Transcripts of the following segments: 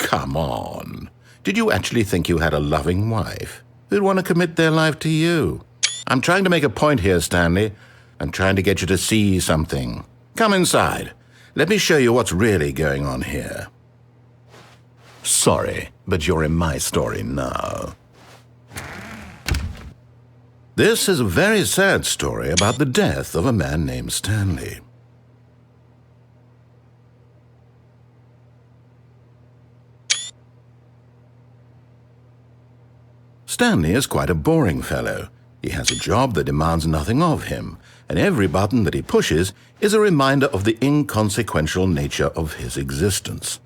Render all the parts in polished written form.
come on. Did you actually think you had a loving wife who'd want to commit their life to you? I'm trying to make a point here, Stanley. I'm trying to get you to see something. Come inside. Let me show you what's really going on here. Sorry, but you're in my story now. This is a very sad story about the death of a man named Stanley. Stanley is quite a boring fellow. He has a job that demands nothing of him, and every button that he pushes is a reminder of the inconsequential nature of his existence.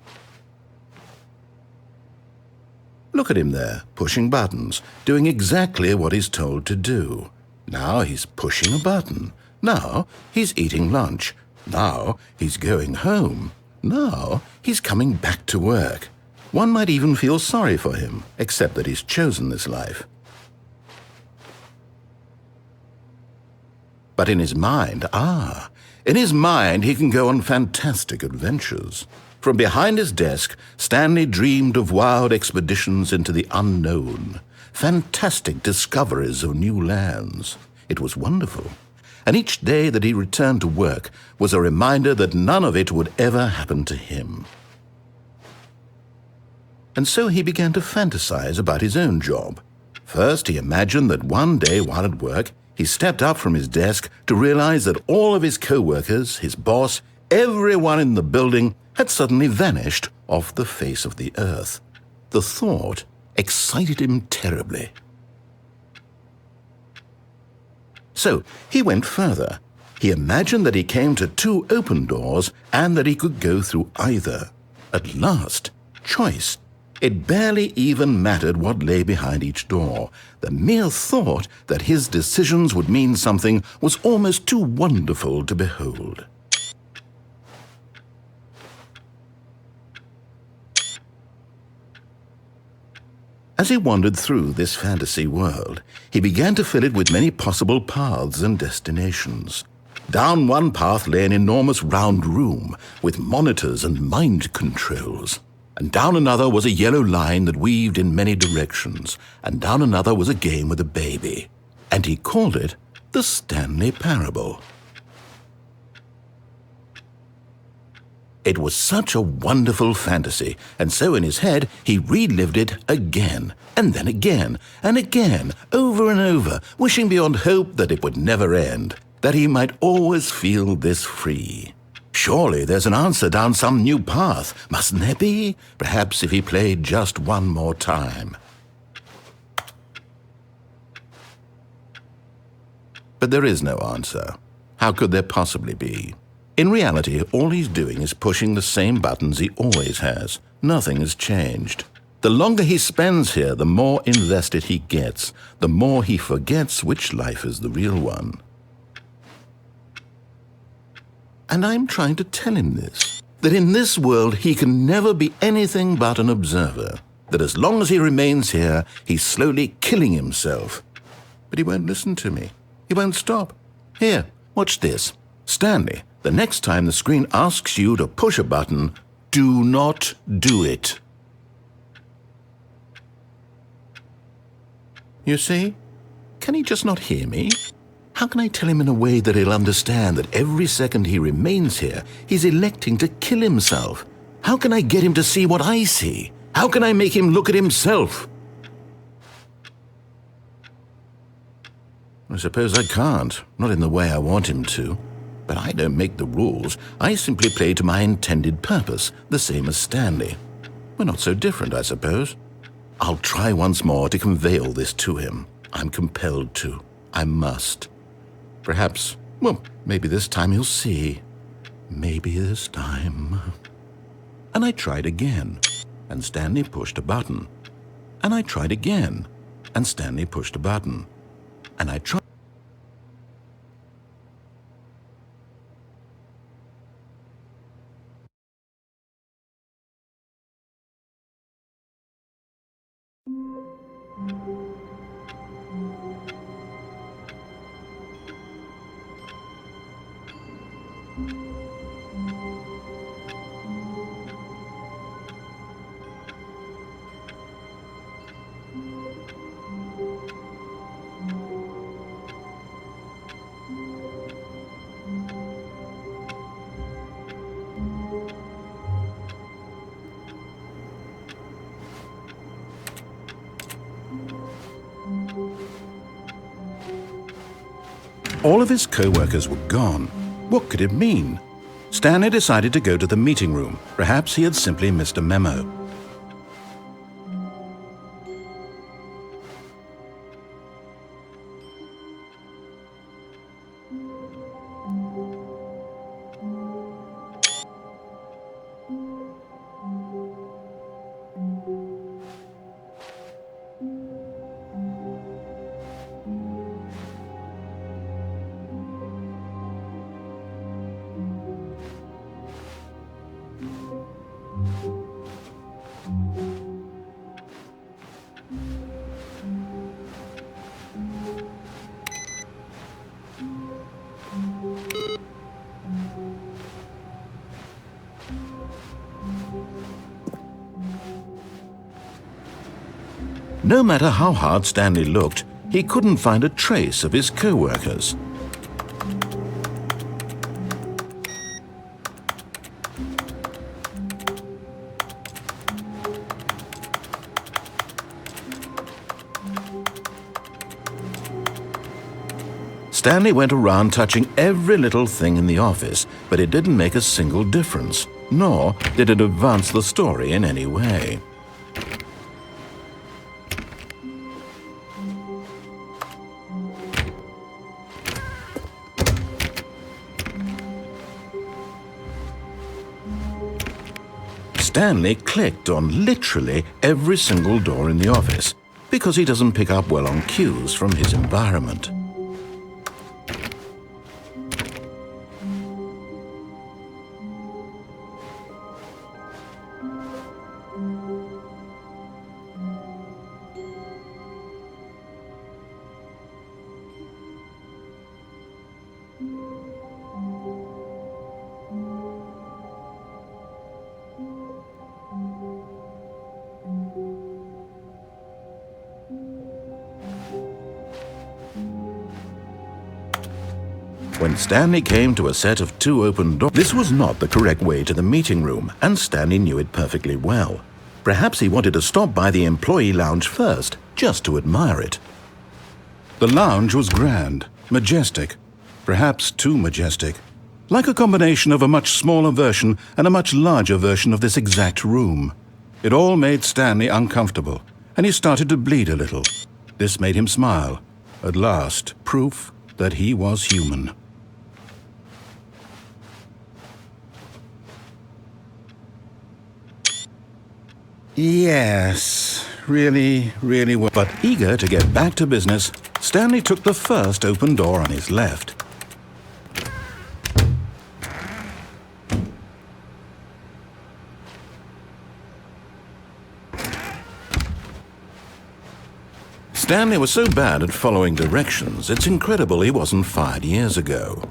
Look at him there, pushing buttons, doing exactly what he's told to do. Now he's pushing a button. Now he's eating lunch. Now he's going home. Now he's coming back to work. One might even feel sorry for him, except that he's chosen this life. But in his mind, he can go on fantastic adventures. From behind his desk, Stanley dreamed of wild expeditions into the unknown, fantastic discoveries of new lands. It was wonderful, and each day that he returned to work was a reminder that none of it would ever happen to him. And so he began to fantasize about his own job. First, he imagined that one day while at work, he stepped up from his desk to realize that all of his co-workers, his boss, everyone in the building had suddenly vanished off the face of the earth. The thought excited him terribly. So he went further. He imagined that he came to 2 open doors and that he could go through either. At last, choice. It barely even mattered what lay behind each door. The mere thought that his decisions would mean something was almost too wonderful to behold. As he wandered through this fantasy world, he began to fill it with many possible paths and destinations. Down one path lay an enormous round room with monitors and mind controls. And down another was a yellow line that weaved in many directions, and down another was a game with a baby. And he called it the Stanley Parable. It was such a wonderful fantasy, and so in his head he relived it again, and then again, and again, over and over, wishing beyond hope that it would never end, that he might always feel this free. Surely there's an answer down some new path, mustn't there be? Perhaps if he played just one more time. But there is no answer. How could there possibly be? In reality, all he's doing is pushing the same buttons he always has. Nothing has changed. The longer he spends here, the more invested he gets, the more he forgets which life is the real one. And I'm trying to tell him this, that in this world he can never be anything but an observer, that as long as he remains here, he's slowly killing himself. But he won't listen to me. He won't stop. Here, watch this. Stanley, the next time the screen asks you to push a button, do not do it. You see? Can he just not hear me? How can I tell him in a way that he'll understand that every second he remains here, he's electing to kill himself? How can I get him to see what I see? How can I make him look at himself? I suppose I can't, not in the way I want him to. But I don't make the rules. I simply play to my intended purpose, the same as Stanley. We're not so different, I suppose. I'll try once more to convey all this to him. I'm compelled to. I must. Perhaps, well, maybe this time he'll see. Maybe this time. And I tried again, and Stanley pushed a button. And I tried again, and Stanley pushed a button. And I tried. All of his co-workers were gone. What could it mean? Stanley decided to go to the meeting room. Perhaps he had simply missed a memo. No matter how hard Stanley looked, he couldn't find a trace of his co-workers. Stanley went around touching every little thing in the office, but it didn't make a single difference, nor did it advance the story in any way. Stanley clicked on literally every single door in the office because he doesn't pick up well on cues from his environment. When Stanley came to a set of 2 open doors, this was not the correct way to the meeting room, and Stanley knew it perfectly well. Perhaps he wanted to stop by the employee lounge first, just to admire it. The lounge was grand, majestic, perhaps too majestic, like a combination of a much smaller version and a much larger version of this exact room. It all made Stanley uncomfortable, and he started to bleed a little. This made him smile. At last, proof that he was human. Yes, really well. But eager to get back to business, Stanley took the first open door on his left. Stanley was so bad at following directions, it's incredible he wasn't fired years ago.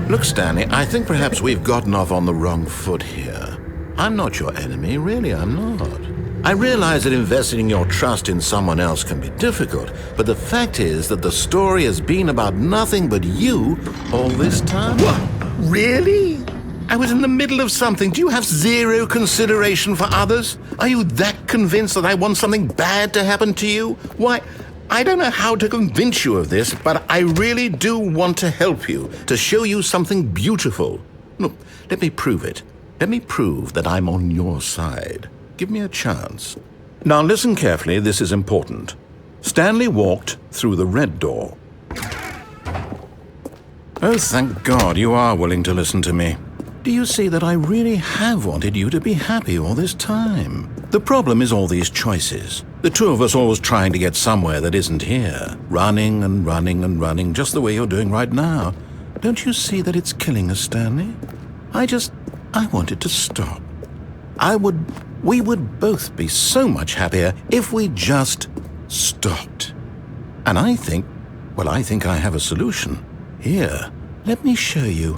Look, Stanley, I think perhaps we've gotten off on the wrong foot here. I'm not your enemy, really, I'm not. I realize that investing your trust in someone else can be difficult, but the fact is that the story has been about nothing but you all this time. What? Really? I was in the middle of something. Do you have zero consideration for others? Are you that convinced that I want something bad to happen to you? Why, I don't know how to convince you of this, but I really do want to help you, to show you something beautiful. Look, let me prove it. Let me prove that I'm on your side. Give me a chance. Now listen carefully, this is important. Stanley walked through the red door. Oh, thank God you are willing to listen to me. Do you see that I really have wanted you to be happy all this time? The problem is all these choices. The two of us always trying to get somewhere that isn't here. Running and running and running, just the way you're doing right now. Don't you see that it's killing us, Stanley? I wanted to stop. We would both be so much happier if we just stopped. And I think I have a solution. Here, let me show you.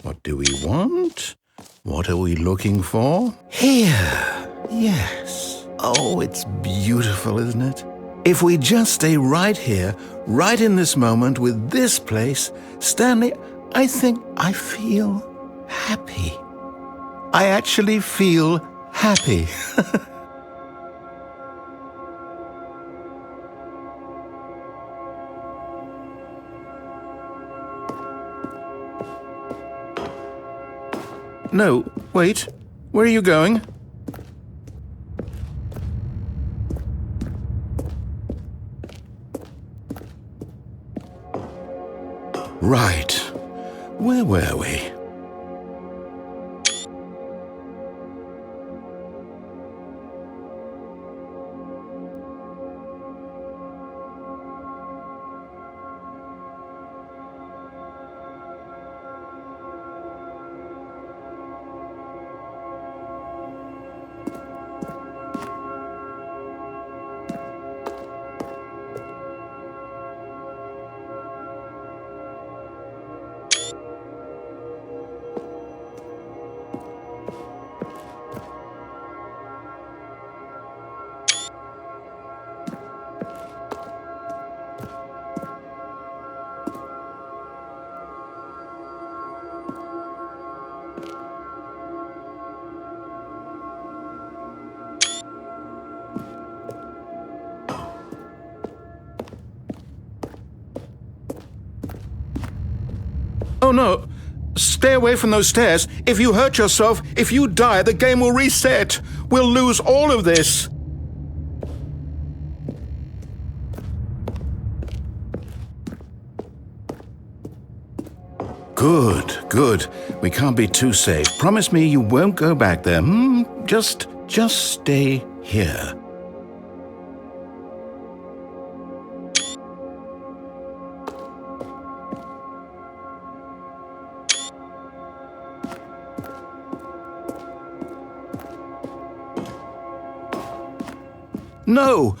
What do we want? What are we looking for? Here. Yes. Oh, it's beautiful, isn't it? If we just stay right here, right in this moment with this place, Stanley, I think I feel happy. I actually feel happy. No, wait. Where are you going? Right. Where were we? Oh no! Stay away from those stairs. If you hurt yourself, if you die, the game will reset. We'll lose all of this. Good, good. We can't be too safe. Promise me you won't go back there. Just stay here. No!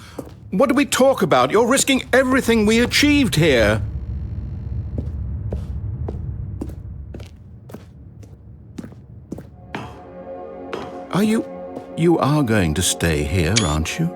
What do we talk about? You're risking everything we achieved here. You are going to stay here, aren't you?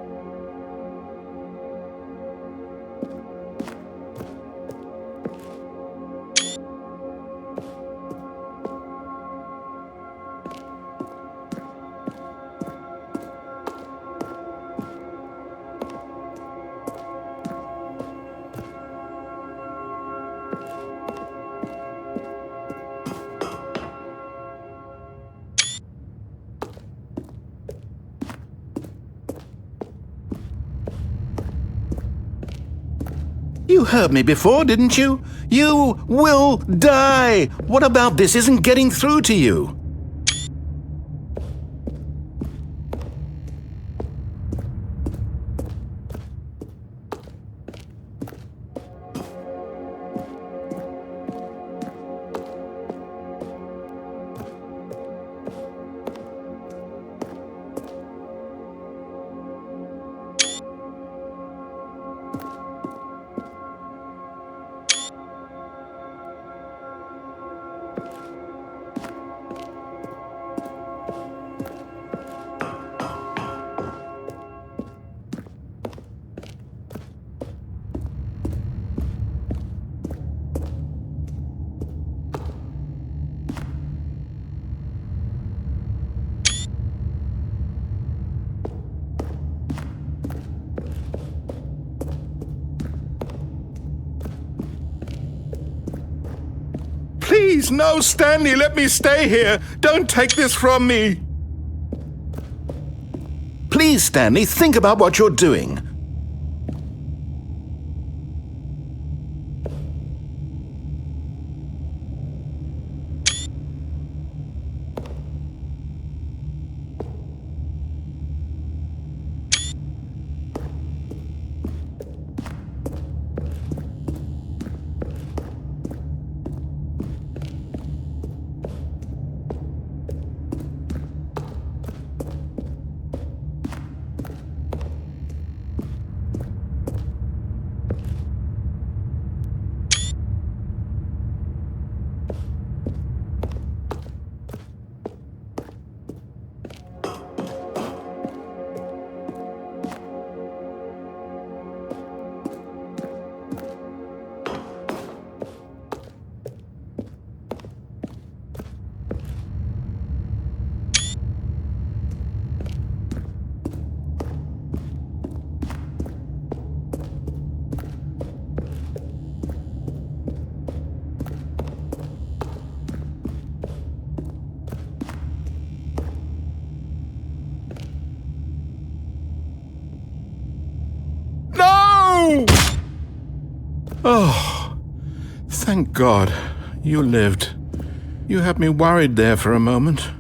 You heard me before, didn't you? You will die! What about this isn't getting through to you? Please, no, Stanley, let me stay here. Don't take this from me. Please, Stanley, think about what you're doing. Oh, thank God. You lived. You had me worried there for a moment.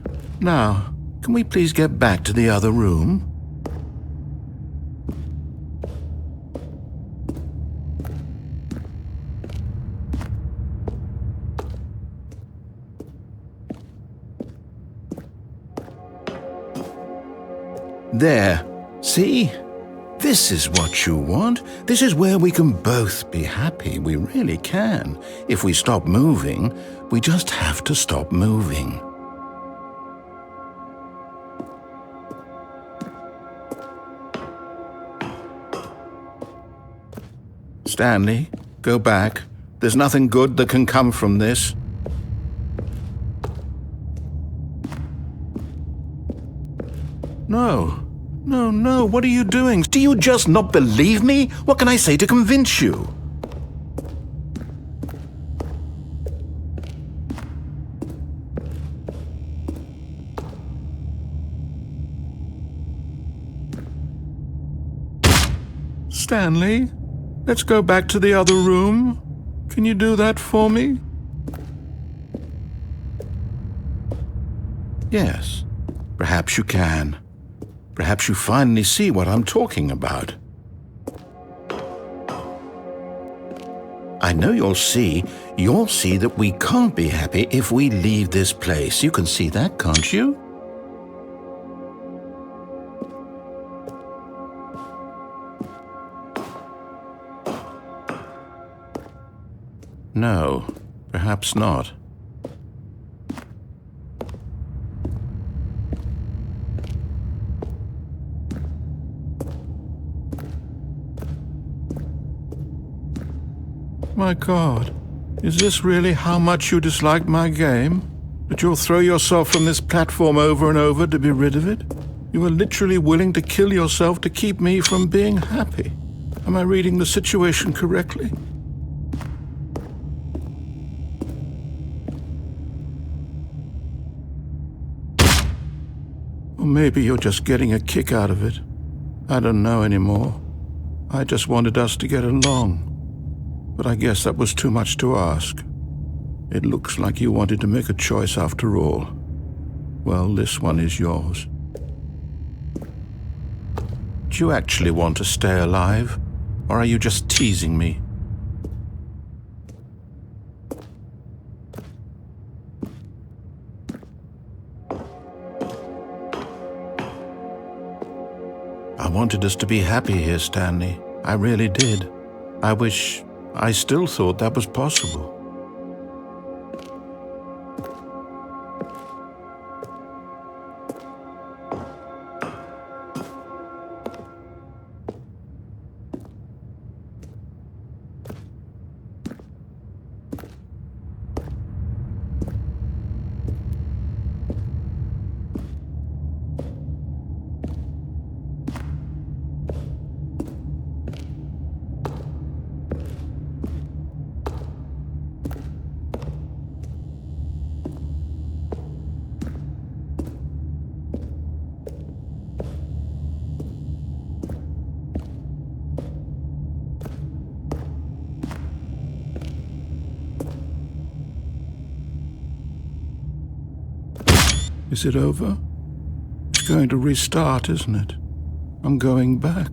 Now, can we please get back to the other room? There. See? This is what you want. This is where we can both be happy. We really can. If we stop moving, we just have to stop moving. Stanley, go back. There's nothing good that can come from this. No. No, what are you doing? Do you just not believe me? What can I say to convince you? Stanley, let's go back to the other room. Can you do that for me? Yes, perhaps you can. Perhaps you finally see what I'm talking about. I know you'll see that we can't be happy if we leave this place. You can see that, can't you? No, perhaps not. My God, is this really how much you dislike my game? That you'll throw yourself from this platform over and over to be rid of it? You are literally willing to kill yourself to keep me from being happy. Am I reading the situation correctly? Or maybe you're just getting a kick out of it. I don't know anymore. I just wanted us to get along. But I guess that was too much to ask. It looks like you wanted to make a choice after all. Well, this one is yours. Do you actually want to stay alive? Or are you just teasing me? I wanted us to be happy here, Stanley. I really did. I still thought that was possible. Is it over? It's going to restart, isn't it? I'm going back.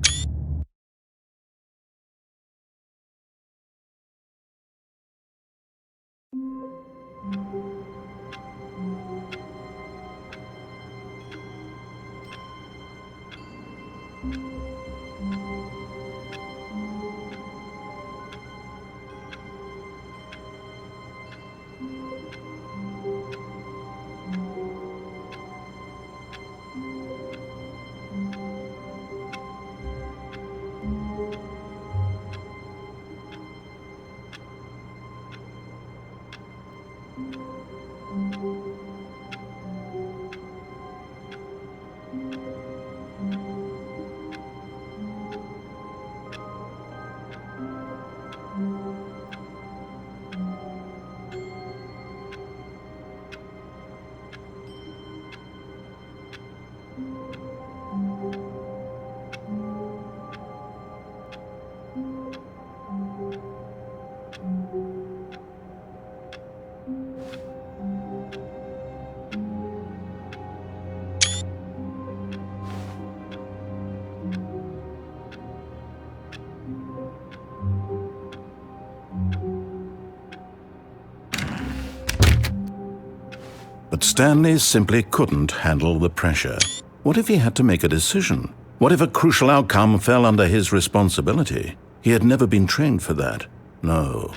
But Stanley simply couldn't handle the pressure. What if he had to make a decision? What if a crucial outcome fell under his responsibility? He had never been trained for that. No.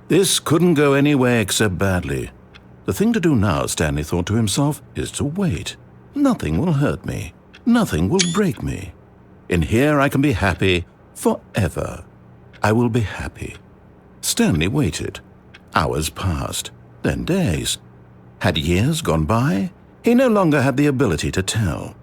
This couldn't go any way except badly. The thing to do now, Stanley thought to himself, is to wait. Nothing will hurt me. Nothing will break me. In here I can be happy forever. I will be happy. Stanley waited. Hours passed, then days. Had years gone by? He no longer had the ability to tell.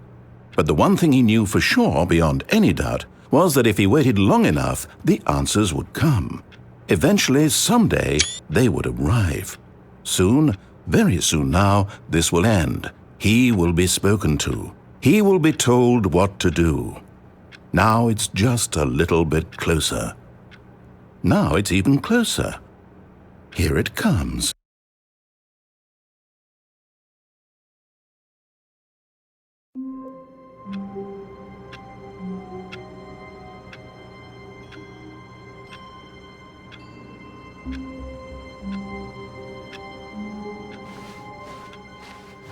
But the one thing he knew for sure, beyond any doubt, was that if he waited long enough, the answers would come. Eventually, someday, they would arrive. Soon, very soon now, this will end. He will be spoken to. He will be told what to do. Now it's just a little bit closer. Now it's even closer. Here it comes.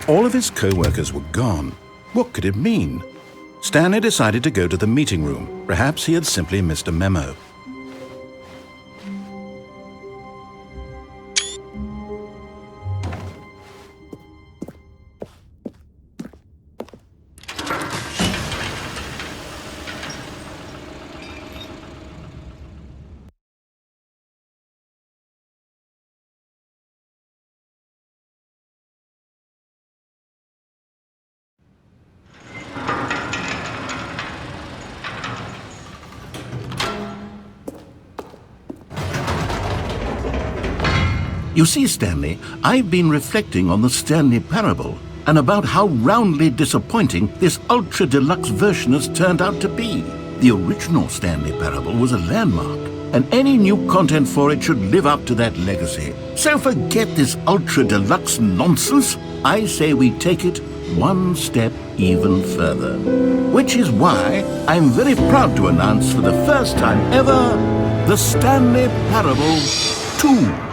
All of his co-workers were gone. What could it mean? Stanley decided to go to the meeting room. Perhaps he had simply missed a memo. You see, Stanley, I've been reflecting on the Stanley parable and about how roundly disappointing this ultra-deluxe version has turned out to be. The original Stanley parable was a landmark, and any new content for it should live up to that legacy. So forget this ultra-deluxe nonsense. I say we take it one step even further. Which is why I'm very proud to announce for the first time ever, the Stanley Parable 2.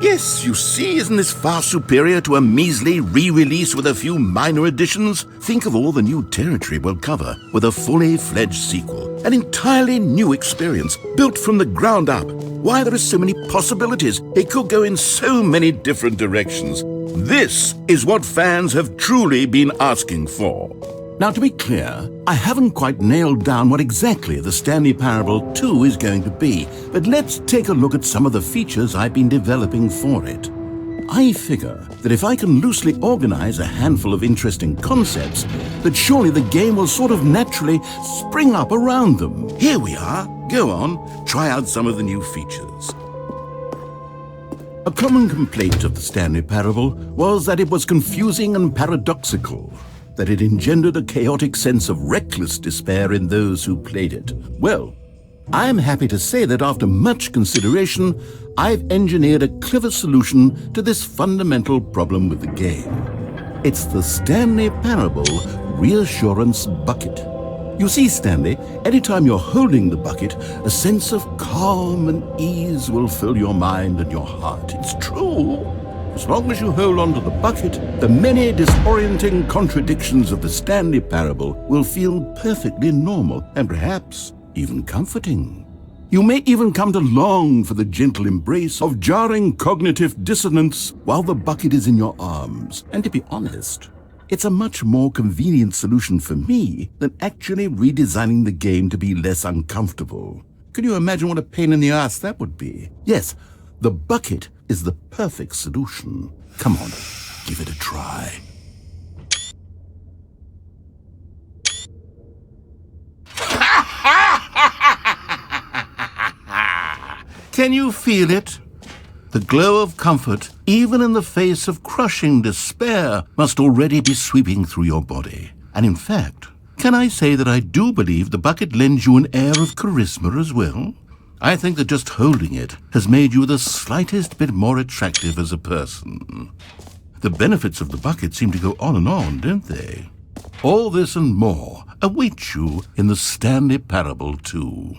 Yes, you see, isn't this far superior to a measly re-release with a few minor additions? Think of all the new territory we'll cover with a fully fledged sequel. An entirely new experience, built from the ground up. Why, there are so many possibilities. It could go in so many different directions. This is what fans have truly been asking for. Now, to be clear, I haven't quite nailed down what exactly the Stanley Parable 2 is going to be, but let's take a look at some of the features I've been developing for it. I figure that if I can loosely organize a handful of interesting concepts, that surely the game will sort of naturally spring up around them. Here we are. Go on, try out some of the new features. A common complaint of the Stanley Parable was that it was confusing and paradoxical, that it engendered a chaotic sense of reckless despair in those who played it. Well, I'm happy to say that after much consideration, I've engineered a clever solution to this fundamental problem with the game. It's the Stanley Parable Reassurance Bucket. You see, Stanley, anytime you're holding the bucket, a sense of calm and ease will fill your mind and your heart. It's true. As long as you hold on to the bucket, the many disorienting contradictions of the Stanley Parable will feel perfectly normal and perhaps even comforting. You may even come to long for the gentle embrace of jarring cognitive dissonance while the bucket is in your arms. And to be honest, it's a much more convenient solution for me than actually redesigning the game to be less uncomfortable. Can you imagine what a pain in the ass that would be? Yes, the bucket is the perfect solution. Come on, give it a try. Can you feel it? The glow of comfort, even in the face of crushing despair, must already be sweeping through your body. And in fact, can I say that I do believe the bucket lends you an air of charisma as well? I think that just holding it has made you the slightest bit more attractive as a person. The benefits of the bucket seem to go on, don't they? All this and more await you in the Stanley Parable 2.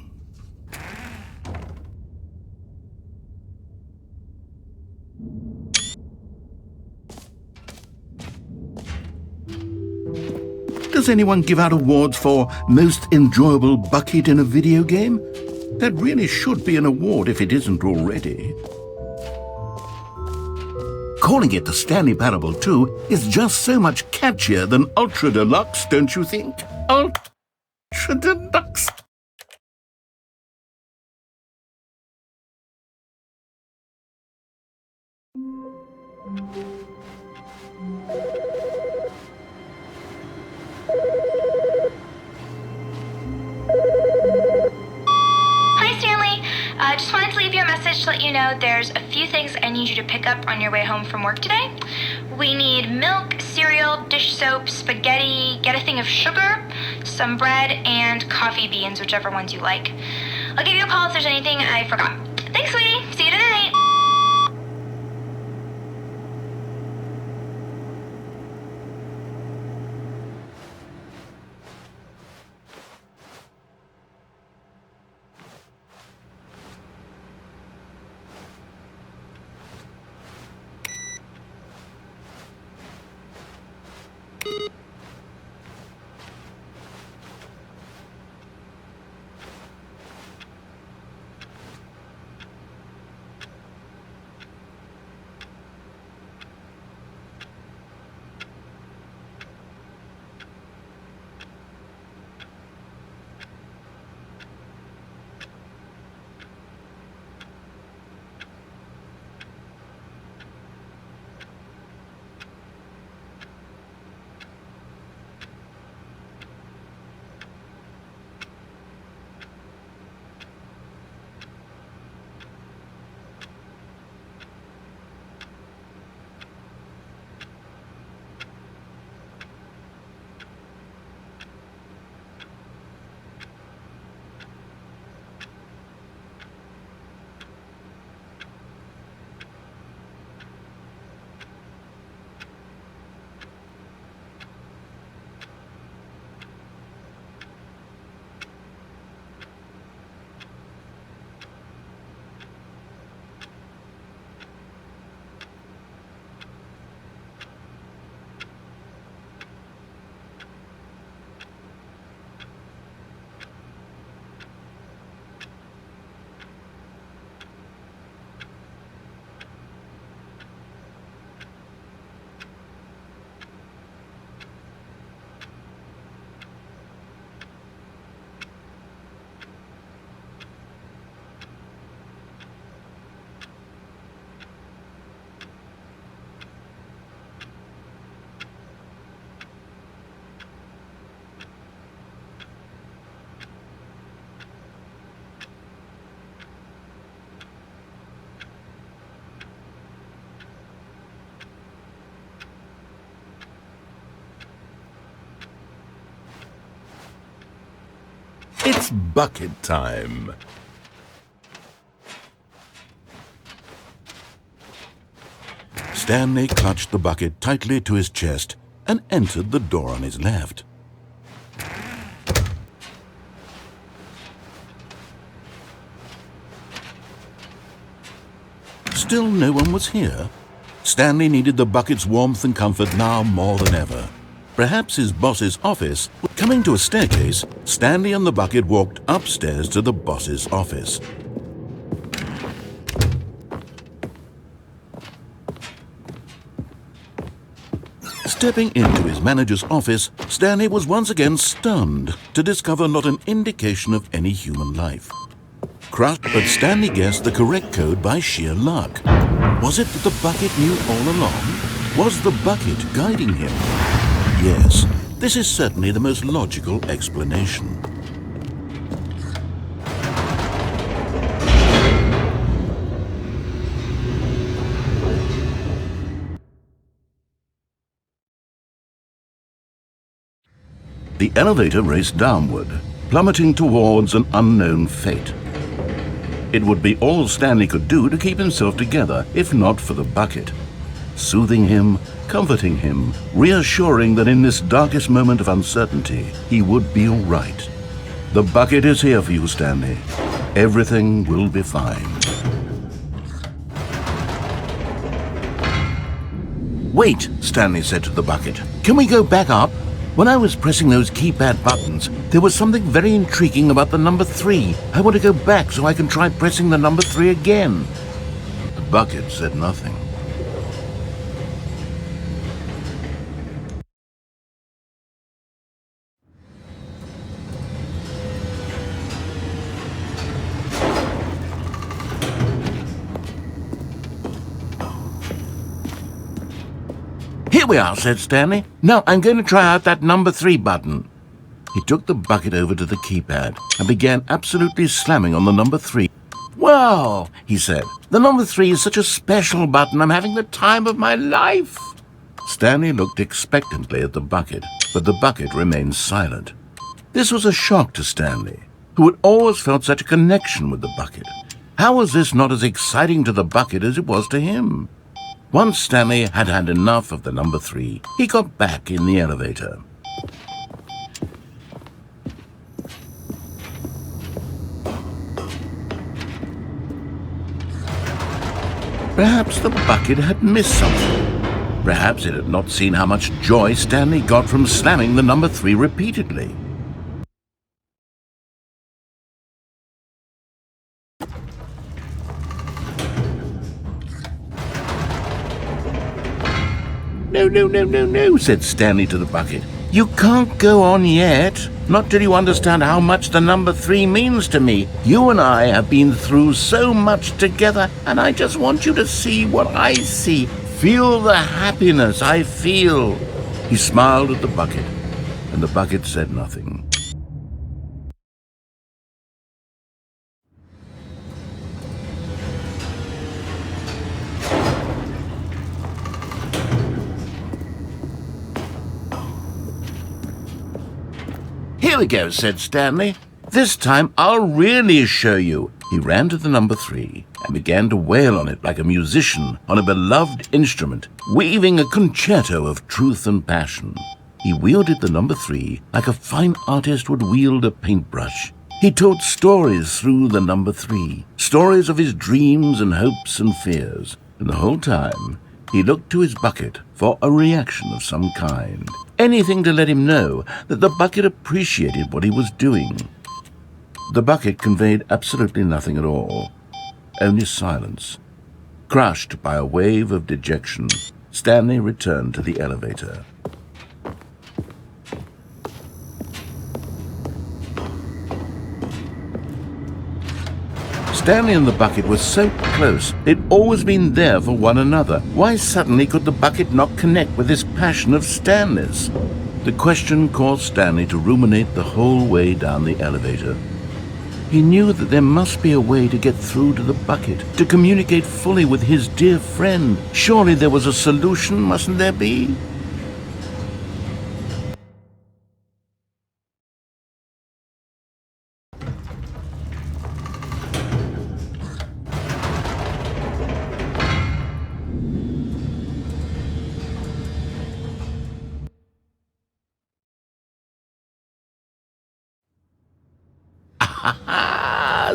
Does anyone give out awards for most enjoyable bucket in a video game? That really should be an award if it isn't already. Calling it the Stanley Parable 2 is just so much catchier than Ultra Deluxe, don't you think? Ultra Deluxe. Hi, Stanley. Just wanted to leave you a message to let you know there's a few things I need you to pick up on your way home from work today. We need milk, cereal, dish soap, spaghetti, get a thing of sugar, some bread, and coffee beans, whichever ones you like. I'll give you a call if there's anything I forgot. Thanks, sweetie. See you tonight. It's bucket time. Stanley clutched the bucket tightly to his chest and entered the door on his left. Still no one was here. Stanley needed the bucket's warmth and comfort now more than ever. Perhaps his boss's office. Coming to a staircase, Stanley and the bucket walked upstairs to the boss's office. Stepping into his manager's office, Stanley was once again stunned to discover not an indication of any human life. Crushed, but Stanley guessed the correct code by sheer luck. Was it that the bucket knew all along? Was the bucket guiding him? Yes, this is certainly the most logical explanation. The elevator raced downward, plummeting towards an unknown fate. It would be all Stanley could do to keep himself together, if not for the bucket. Soothing him, comforting him, reassuring that in this darkest moment of uncertainty, he would be all right. The bucket is here for you, Stanley. Everything will be fine. Wait, Stanley said to the bucket. Can we go back up? When I was pressing those keypad buttons, there was something very intriguing about the number 3. I want to go back so I can try pressing the number 3 again. The bucket said nothing. "Here we are," said Stanley. "Now I'm going to try out that number 3 button." He took the bucket over to the keypad and began absolutely slamming on the number 3. "Wow," he said, "the number 3 is such a special button. I'm having the time of my life." Stanley looked expectantly at the bucket, but the bucket remained silent. This was a shock to Stanley, who had always felt such a connection with the bucket. How was this not as exciting to the bucket as it was to him? Once Stanley had had enough of the number 3, he got back in the elevator. Perhaps the bucket had missed something. Perhaps it had not seen how much joy Stanley got from slamming the number 3 repeatedly. No, said Stanley to the bucket. "You can't go on yet, not till you understand how much the number 3 means to me. You and I have been through so much together, and I just want you to see what I see. Feel the happiness I feel." He smiled at the bucket, and the bucket said nothing. "Here we go," said Stanley. "This time I'll really show you." He ran to the number 3 and began to wail on it like a musician on a beloved instrument, weaving a concerto of truth and passion. He wielded the number 3 like a fine artist would wield a paintbrush. He told stories through the number 3, stories of his dreams and hopes and fears, and the whole time he looked to his bucket for a reaction of some kind. Anything to let him know that the bucket appreciated what he was doing. The bucket conveyed absolutely nothing at all, only silence. Crushed by a wave of dejection, Stanley returned to the elevator. Stanley and the bucket were so close. They'd always been there for one another. Why suddenly could the bucket not connect with this passion of Stanley's? The question caused Stanley to ruminate the whole way down the elevator. He knew that there must be a way to get through to the bucket, to communicate fully with his dear friend. Surely there was a solution, mustn't there be?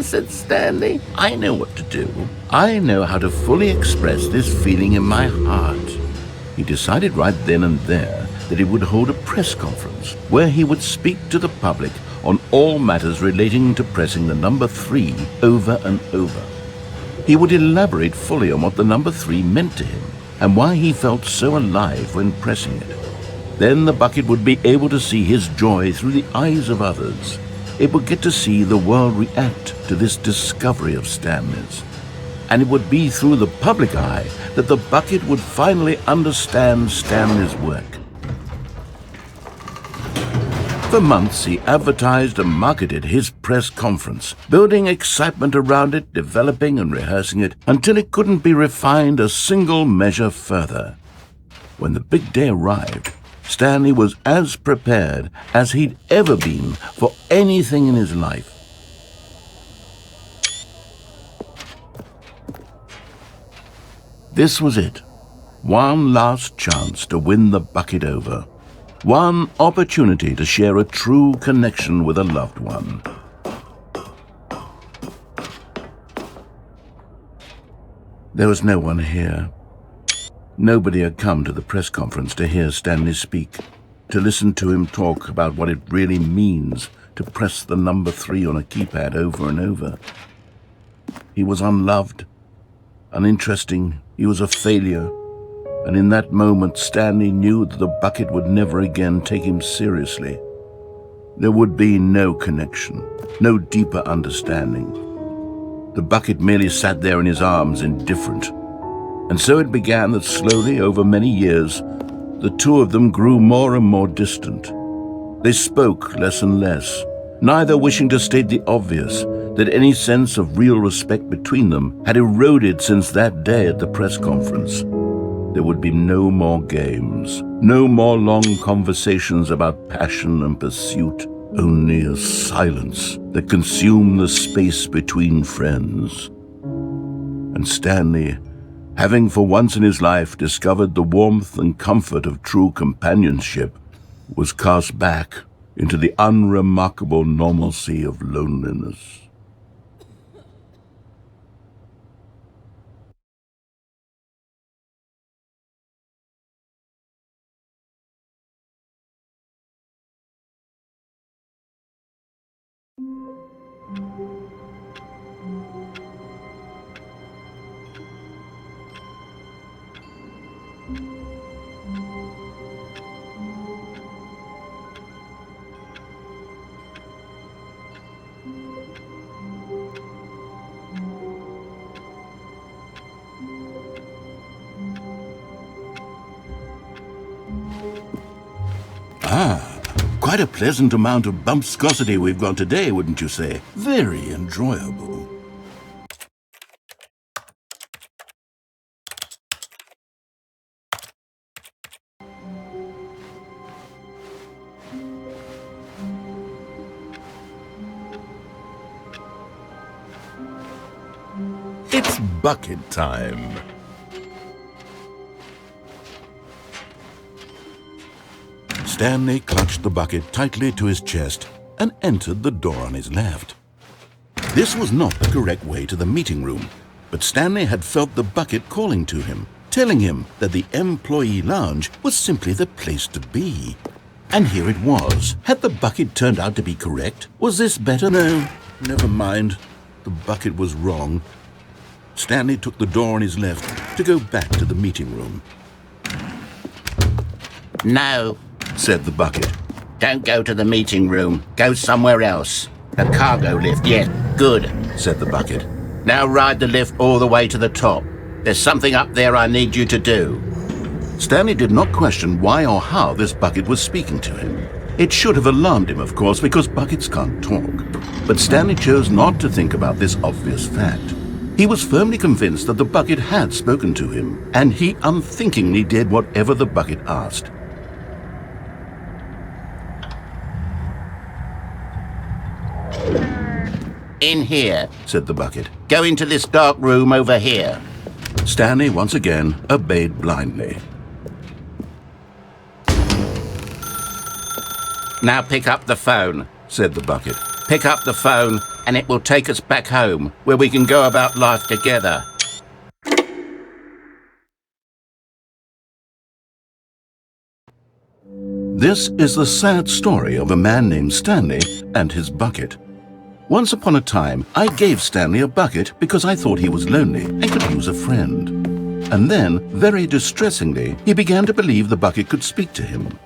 Said Stanley. "I know what to do. I know how to fully express this feeling in my heart." He decided right then and there that he would hold a press conference where he would speak to the public on all matters relating to pressing the number 3 over and over. He would elaborate fully on what the number 3 meant to him and why he felt so alive when pressing it. Then the bucket would be able to see his joy through the eyes of others. It would get to see the world react to this discovery of Stanley's. And it would be through the public eye that the bucket would finally understand Stanley's work. For months, he advertised and marketed his press conference, building excitement around it, developing and rehearsing it, until it couldn't be refined a single measure further. When the big day arrived, Stanley was as prepared as he'd ever been for anything in his life. This was it. One last chance to win the bucket over. One opportunity to share a true connection with a loved one. There was no one here. Nobody had come to the press conference to hear Stanley speak. to listen to him talk about what it really means to press the number 3 on a keypad over and over. He was unloved, uninteresting, he was a failure, and in that moment Stanley knew that the bucket would never again take him seriously. There would be no connection, no deeper understanding. The bucket merely sat there in his arms, indifferent. And so it began that slowly, over many years, the two of them grew more and more distant. They spoke less and less, neither wishing to state the obvious, that any sense of real respect between them had eroded since that day at the press conference. There would be no more games, no more long conversations about passion and pursuit, only a silence that consumed the space between friends. And Stanley, having for once in his life discovered the warmth and comfort of true companionship, was cast back into the unremarkable normalcy of loneliness. Quite a pleasant amount of bumpscosity we've got today, wouldn't you say? Very enjoyable. It's bucket time. Stanley clutched the bucket tightly to his chest and entered the door on his left. This was not the correct way to the meeting room, but Stanley had felt the bucket calling to him, telling him that the employee lounge was simply the place to be. And here it was. Had the bucket turned out to be correct? Was this better? No, never mind. The bucket was wrong. Stanley took the door on his left to go back to the meeting room. No, said the bucket. Don't go to the meeting room. Go somewhere else. The cargo lift, yes, good, said the bucket. Now ride the lift all the way to the top. There's something up there I need you to do. Stanley did not question why or how this bucket was speaking to him. It should have alarmed him, of course, because buckets can't talk. But Stanley chose not to think about this obvious fact. He was firmly convinced that the bucket had spoken to him, and he unthinkingly did whatever the bucket asked. In here, said the bucket. Go into this dark room over here. Stanley once again obeyed blindly. Now pick up the phone, said the bucket. Pick up the phone and it will take us back home, where we can go about life together. This is the sad story of a man named Stanley and his bucket. Once upon a time, I gave Stanley a bucket because I thought he was lonely and could use a friend. And then, very distressingly, he began to believe the bucket could speak to him.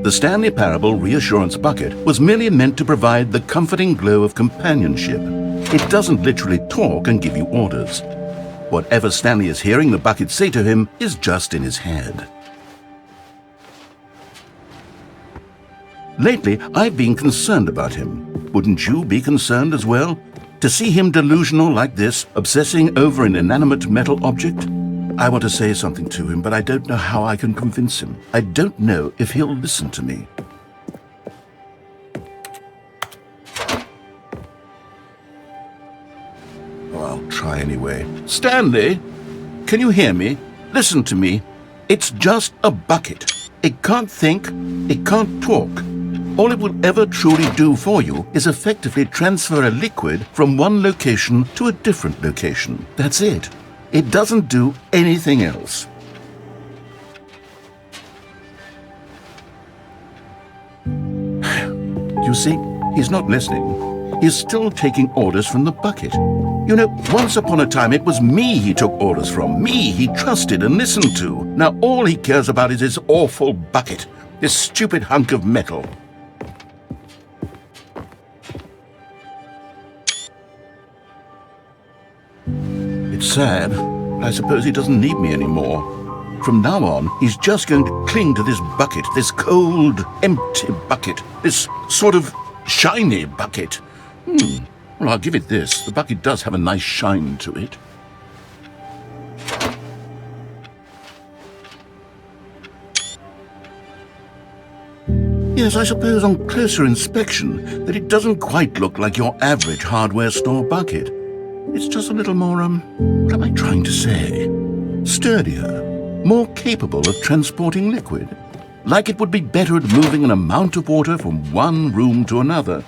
The Stanley Parable Reassurance Bucket was merely meant to provide the comforting glow of companionship. It doesn't literally talk and give you orders. Whatever Stanley is hearing the bucket say to him is just in his head. Lately, I've been concerned about him. Wouldn't you be concerned as well? To see him delusional like this, obsessing over an inanimate metal object? I want to say something to him, but I don't know how I can convince him. I don't know if he'll listen to me. Oh, I'll try anyway. Stanley, can you hear me? Listen to me. It's just a bucket. It can't think, it can't talk. All it will ever truly do for you is effectively transfer a liquid from one location to a different location. That's it. It doesn't do anything else. see, he's not listening. He's still taking orders from the bucket. You know, once upon a time it was me he took orders from, me he trusted and listened to. Now all he cares about is his awful bucket, this stupid hunk of metal. It's sad, but I suppose he doesn't need me anymore. From now on, he's just going to cling to this bucket, this cold, empty bucket, this sort of shiny bucket. Well, I'll give it this. The bucket does have a nice shine to it. Yes, I suppose on closer inspection that it doesn't quite look like your average hardware store bucket. It's just a little more, what am I trying to say? Sturdier, more capable of transporting liquid. Like it would be better at moving an amount of water from one room to another.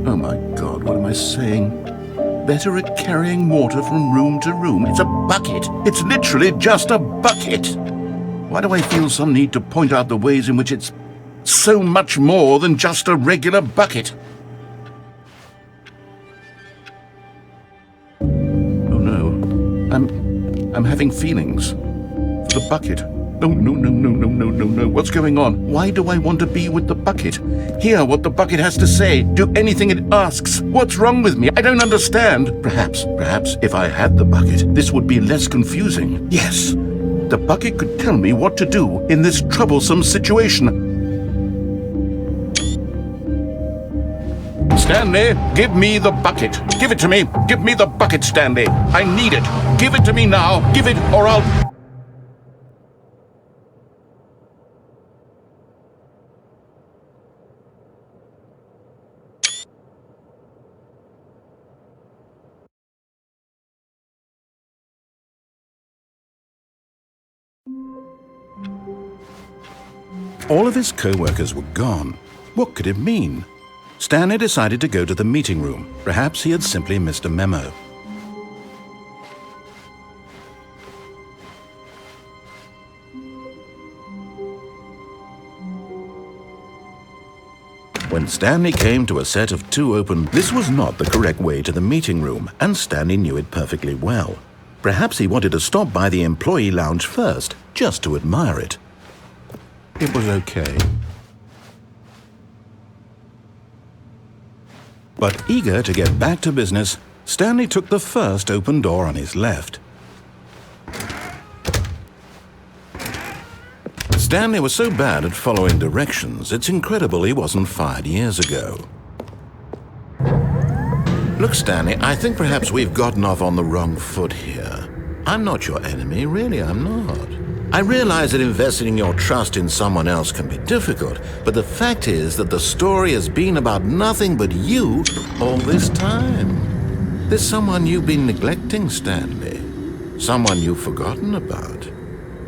Oh my God, what am I saying? Better at carrying water from room to room. It's a bucket. It's literally just a bucket. Why do I feel some need to point out the ways in which it's so much more than just a regular bucket? Oh no, I'm having feelings for the bucket. No. What's going on? Why do I want to be with the bucket? Hear what the bucket has to say. Do anything it asks. What's wrong with me? I don't understand. Perhaps, if I had the bucket, this would be less confusing. Yes, the bucket could tell me what to do in this troublesome situation. Stanley, give me the bucket. Give it to me. Give me the bucket, Stanley. I need it. Give it to me now. Give it or I'll... All of his co-workers were gone. What could it mean? Stanley decided to go to the meeting room. Perhaps he had simply missed a memo. When Stanley came to a set of two open, this was not the correct way to the meeting room, and Stanley knew it perfectly well. Perhaps he wanted to stop by the employee lounge first, just to admire it. It was okay. But eager to get back to business, Stanley took the first open door on his left. Stanley was so bad at following directions, it's incredible he wasn't fired years ago. Look, Stanley, I think perhaps we've gotten off on the wrong foot here. I'm not your enemy, really, I'm not. I realize that investing your trust in someone else can be difficult, but the fact is that the story has been about nothing but you all this time. There's someone you've been neglecting, Stanley. Someone you've forgotten about.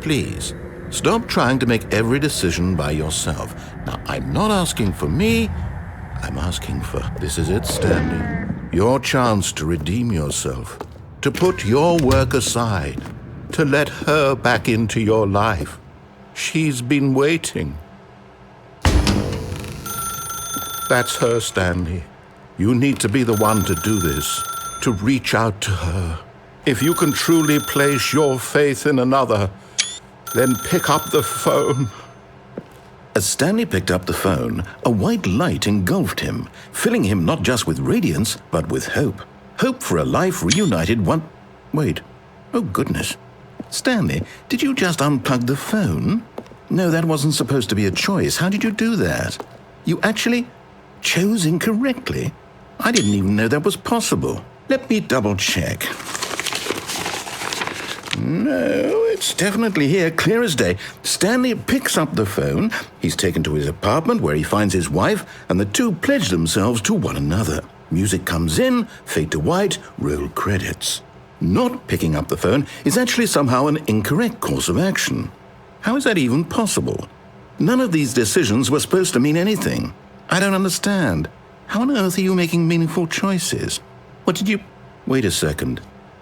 Please, stop trying to make every decision by yourself. Now, I'm not asking for me, I'm asking for... This is it, Stanley. Your chance to redeem yourself. To put your work aside. To let her back into your life. She's been waiting. That's her, Stanley. You need to be the one to do this, to reach out to her. If you can truly place your faith in another, then pick up the phone. As Stanley picked up the phone, a white light engulfed him, filling him not just with radiance, but with hope. Hope for a life reunited one... Wait. Oh, goodness. Stanley, did you just unplug the phone? No, that wasn't supposed to be a choice. How did you do that? You actually chose incorrectly? I didn't even know that was possible. Let me double check. No, it's definitely here, clear as day. Stanley picks up the phone. He's taken to his apartment where he finds his wife, and the two pledge themselves to one another. Music comes in, fade to white, roll credits. Not picking up the phone is actually somehow an incorrect course of action. How is that even possible? None of these decisions were supposed to mean anything. I don't understand. How on earth are you making meaningful choices? What did you... Wait a second.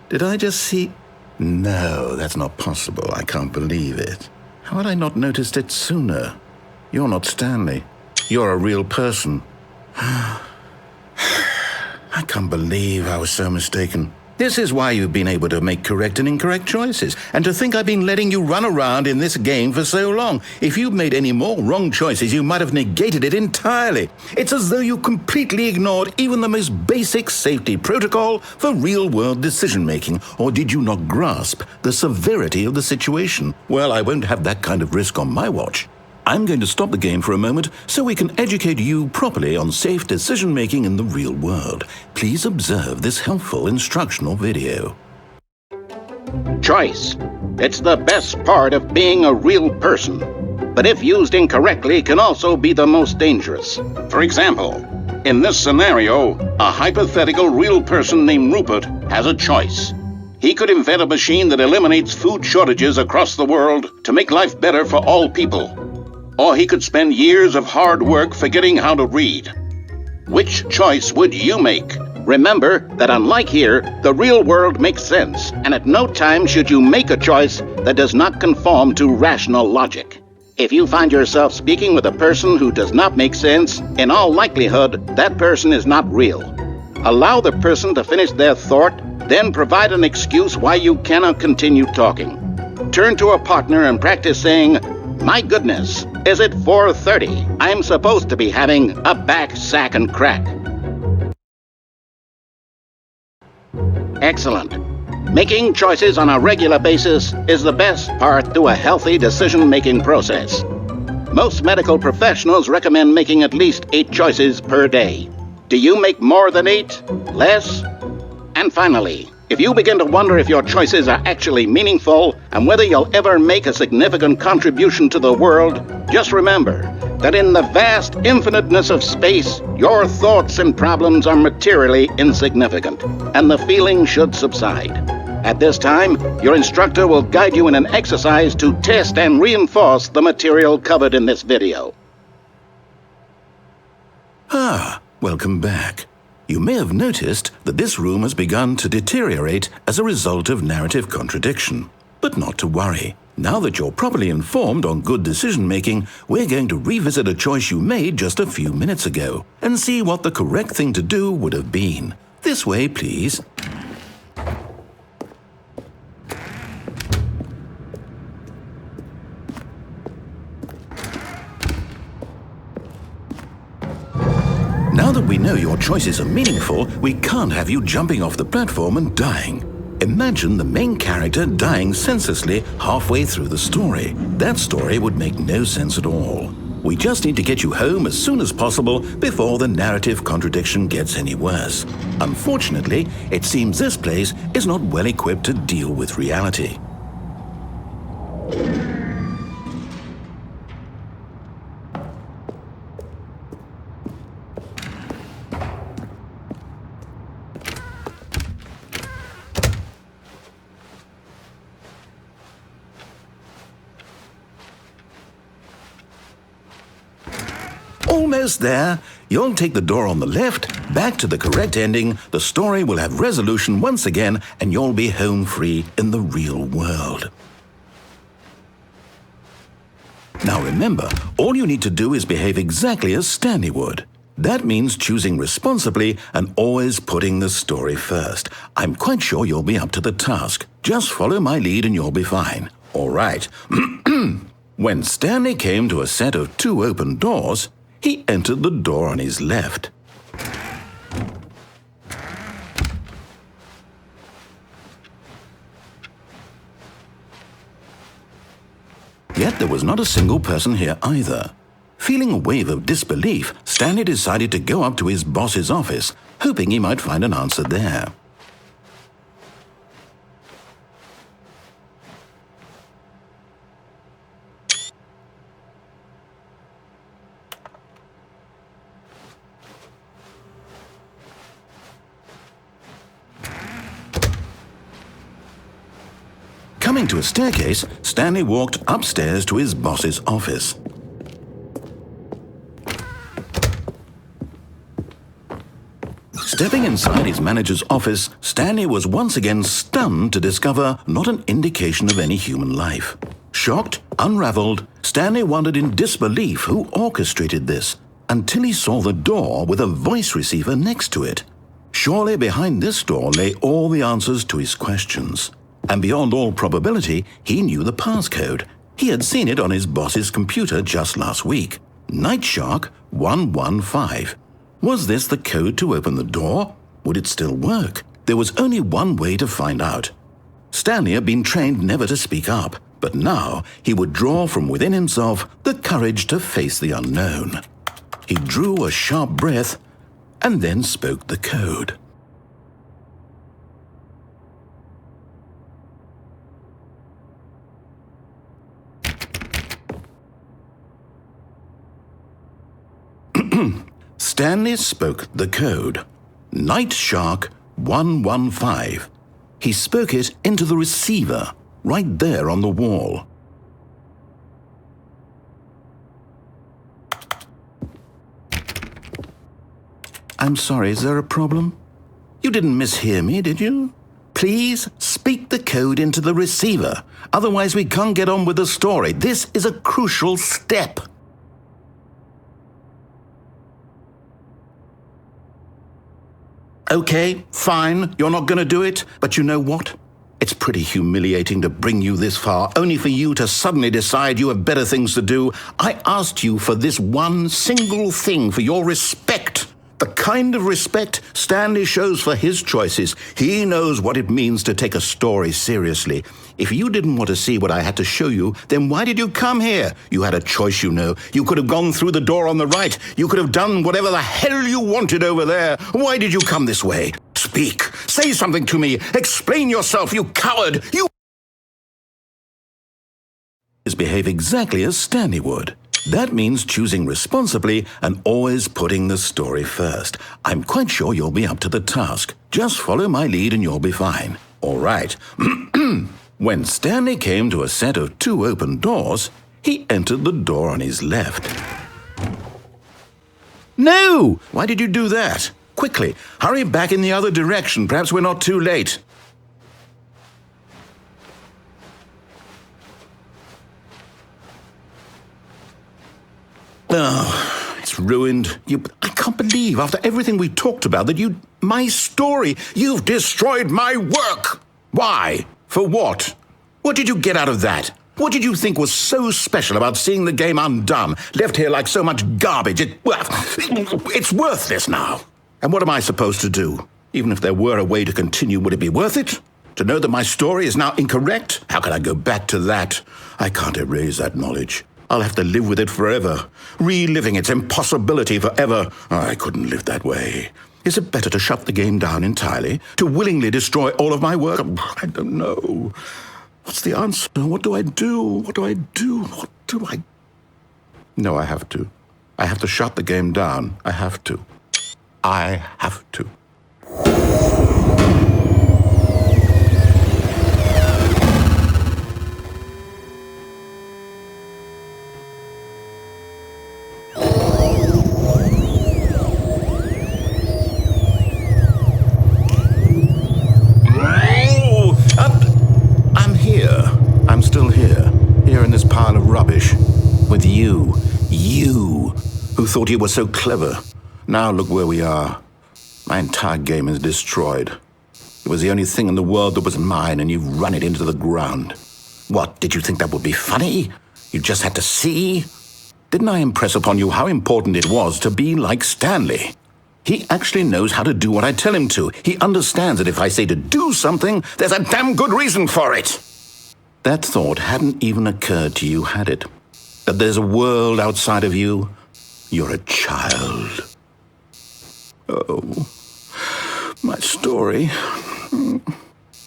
Did I just see... No, that's not possible. I can't believe it. How had I not noticed it sooner? You're not Stanley. You're a real person. I can't believe I was so mistaken. This is why you've been able to make correct and incorrect choices. And to think I've been letting you run around in this game for so long. If you'd made any more wrong choices, you might have negated it entirely. It's as though you completely ignored even the most basic safety protocol for real-world decision-making. Or did you not grasp the severity of the situation? Well, I won't have that kind of risk on my watch. I'm going to stop the game for a moment so we can educate you properly on safe decision-making in the real world. Please observe this helpful instructional video. Choice. It's the best part of being a real person. But if used incorrectly, can also be the most dangerous. For example, in this scenario, a hypothetical real person named Rupert has a choice. He could invent a machine that eliminates food shortages across the world to make life better for all people. Or he could spend years of hard work forgetting how to read. Which choice would you make? Remember that unlike here, the real world makes sense, and at no time should you make a choice that does not conform to rational logic. If you find yourself speaking with a person who does not make sense, in all likelihood, that person is not real. Allow the person to finish their thought, then provide an excuse why you cannot continue talking. Turn to a partner and practice saying, "My goodness, is it 4:30? I'm supposed to be having a back, sack, and crack." Excellent. Making choices on a regular basis is the best part to a healthy decision-making process. Most medical professionals recommend making at least 8 choices per day. Do you make more than 8? Less? And finally, if you begin to wonder if your choices are actually meaningful and whether you'll ever make a significant contribution to the world, just remember that in the vast infiniteness of space, your thoughts and problems are materially insignificant, and the feeling should subside. At this time, your instructor will guide you in an exercise to test and reinforce the material covered in this video. Welcome back. You may have noticed that this room has begun to deteriorate as a result of narrative contradiction. But not to worry. Now that you're properly informed on good decision-making, we're going to revisit a choice you made just a few minutes ago and see what the correct thing to do would have been. This way, please. Now that we know your choices are meaningful, we can't have you jumping off the platform and dying. Imagine the main character dying senselessly halfway through the story. That story would make no sense at all. We just need to get you home as soon as possible before the narrative contradiction gets any worse. Unfortunately, it seems this place is not well equipped to deal with reality. Almost there. You'll take the door on the left, back to the correct ending, the story will have resolution once again, and you'll be home free in the real world. Now remember, all you need to do is behave exactly as Stanley would. That means choosing responsibly and always putting the story first. I'm quite sure you'll be up to the task. Just follow my lead and you'll be fine. All right. When Stanley came to a set of 2 open doors, he entered the door on his left. Yet there was not a single person here either. Feeling a wave of disbelief, Stanley decided to go up to his boss's office, hoping he might find an answer there. Coming to a staircase, Stanley walked upstairs to his boss's office. Stepping inside his manager's office, Stanley was once again stunned to discover not an indication of any human life. Shocked, unraveled, Stanley wondered in disbelief who orchestrated this, until he saw the door with a voice receiver next to it. Surely behind this door lay all the answers to his questions. And beyond all probability, he knew the passcode. He had seen it on his boss's computer just last week. Nightshark 115. Was this the code to open the door? Would it still work? There was only one way to find out. Stanley had been trained never to speak up, but now he would draw from within himself the courage to face the unknown. He drew a sharp breath and then spoke the code. Stanley spoke the code. Nightshark 115. He spoke it into the receiver, right there on the wall. I'm sorry, is there a problem? You didn't mishear me, did you? Please speak the code into the receiver. Otherwise, we can't get on with the story. This is a crucial step. Okay, fine, you're not going to do it, but you know what? It's pretty humiliating to bring you this far, only for you to suddenly decide you have better things to do. I asked you for this one single thing, for your respect. The kind of respect Stanley shows for his choices. He knows what it means to take a story seriously. If you didn't want to see what I had to show you, then why did you come here? You had a choice, you know. You could have gone through the door on the right. You could have done whatever the hell you wanted over there. Why did you come this way? Speak. Say something to me. Explain yourself, you coward. You behave exactly as Stanley would. That means choosing responsibly and always putting the story first. I'm quite sure you'll be up to the task. Just follow my lead and you'll be fine. All right. When Stanley came to a set of 2 open doors, he entered the door on his left. No! Why did you do that? Quickly, hurry back in the other direction. Perhaps we're not too late. Oh, it's ruined. I can't believe, after everything we talked about, that my story, you've destroyed my work. Why? For what? What did you get out of that? What did you think was so special about seeing the game undone, left here like so much garbage? It's worthless now. And what am I supposed to do? Even if there were a way to continue, would it be worth it? To know that my story is now incorrect? How can I go back to that? I can't erase that knowledge. I'll have to live with it forever, reliving its impossibility forever. I couldn't live that way. Is it better to shut the game down entirely? To willingly destroy all of my work? I don't know. What's the answer? What do I do? What do I do? What do I... No, I have to. I have to shut the game down. I have to. I have to. I'm still here in this pile of rubbish, with you, who thought you were so clever. Now look where we are. My entire game is destroyed. It was the only thing in the world that was mine, and you've run it into the ground. What, did you think that would be funny? You just had to see? Didn't I impress upon you how important it was to be like Stanley? He actually knows how to do what I tell him to. He understands that if I say to do something, there's a damn good reason for it. That thought hadn't even occurred to you, had it? That there's a world outside of you? You're a child. Oh, my story.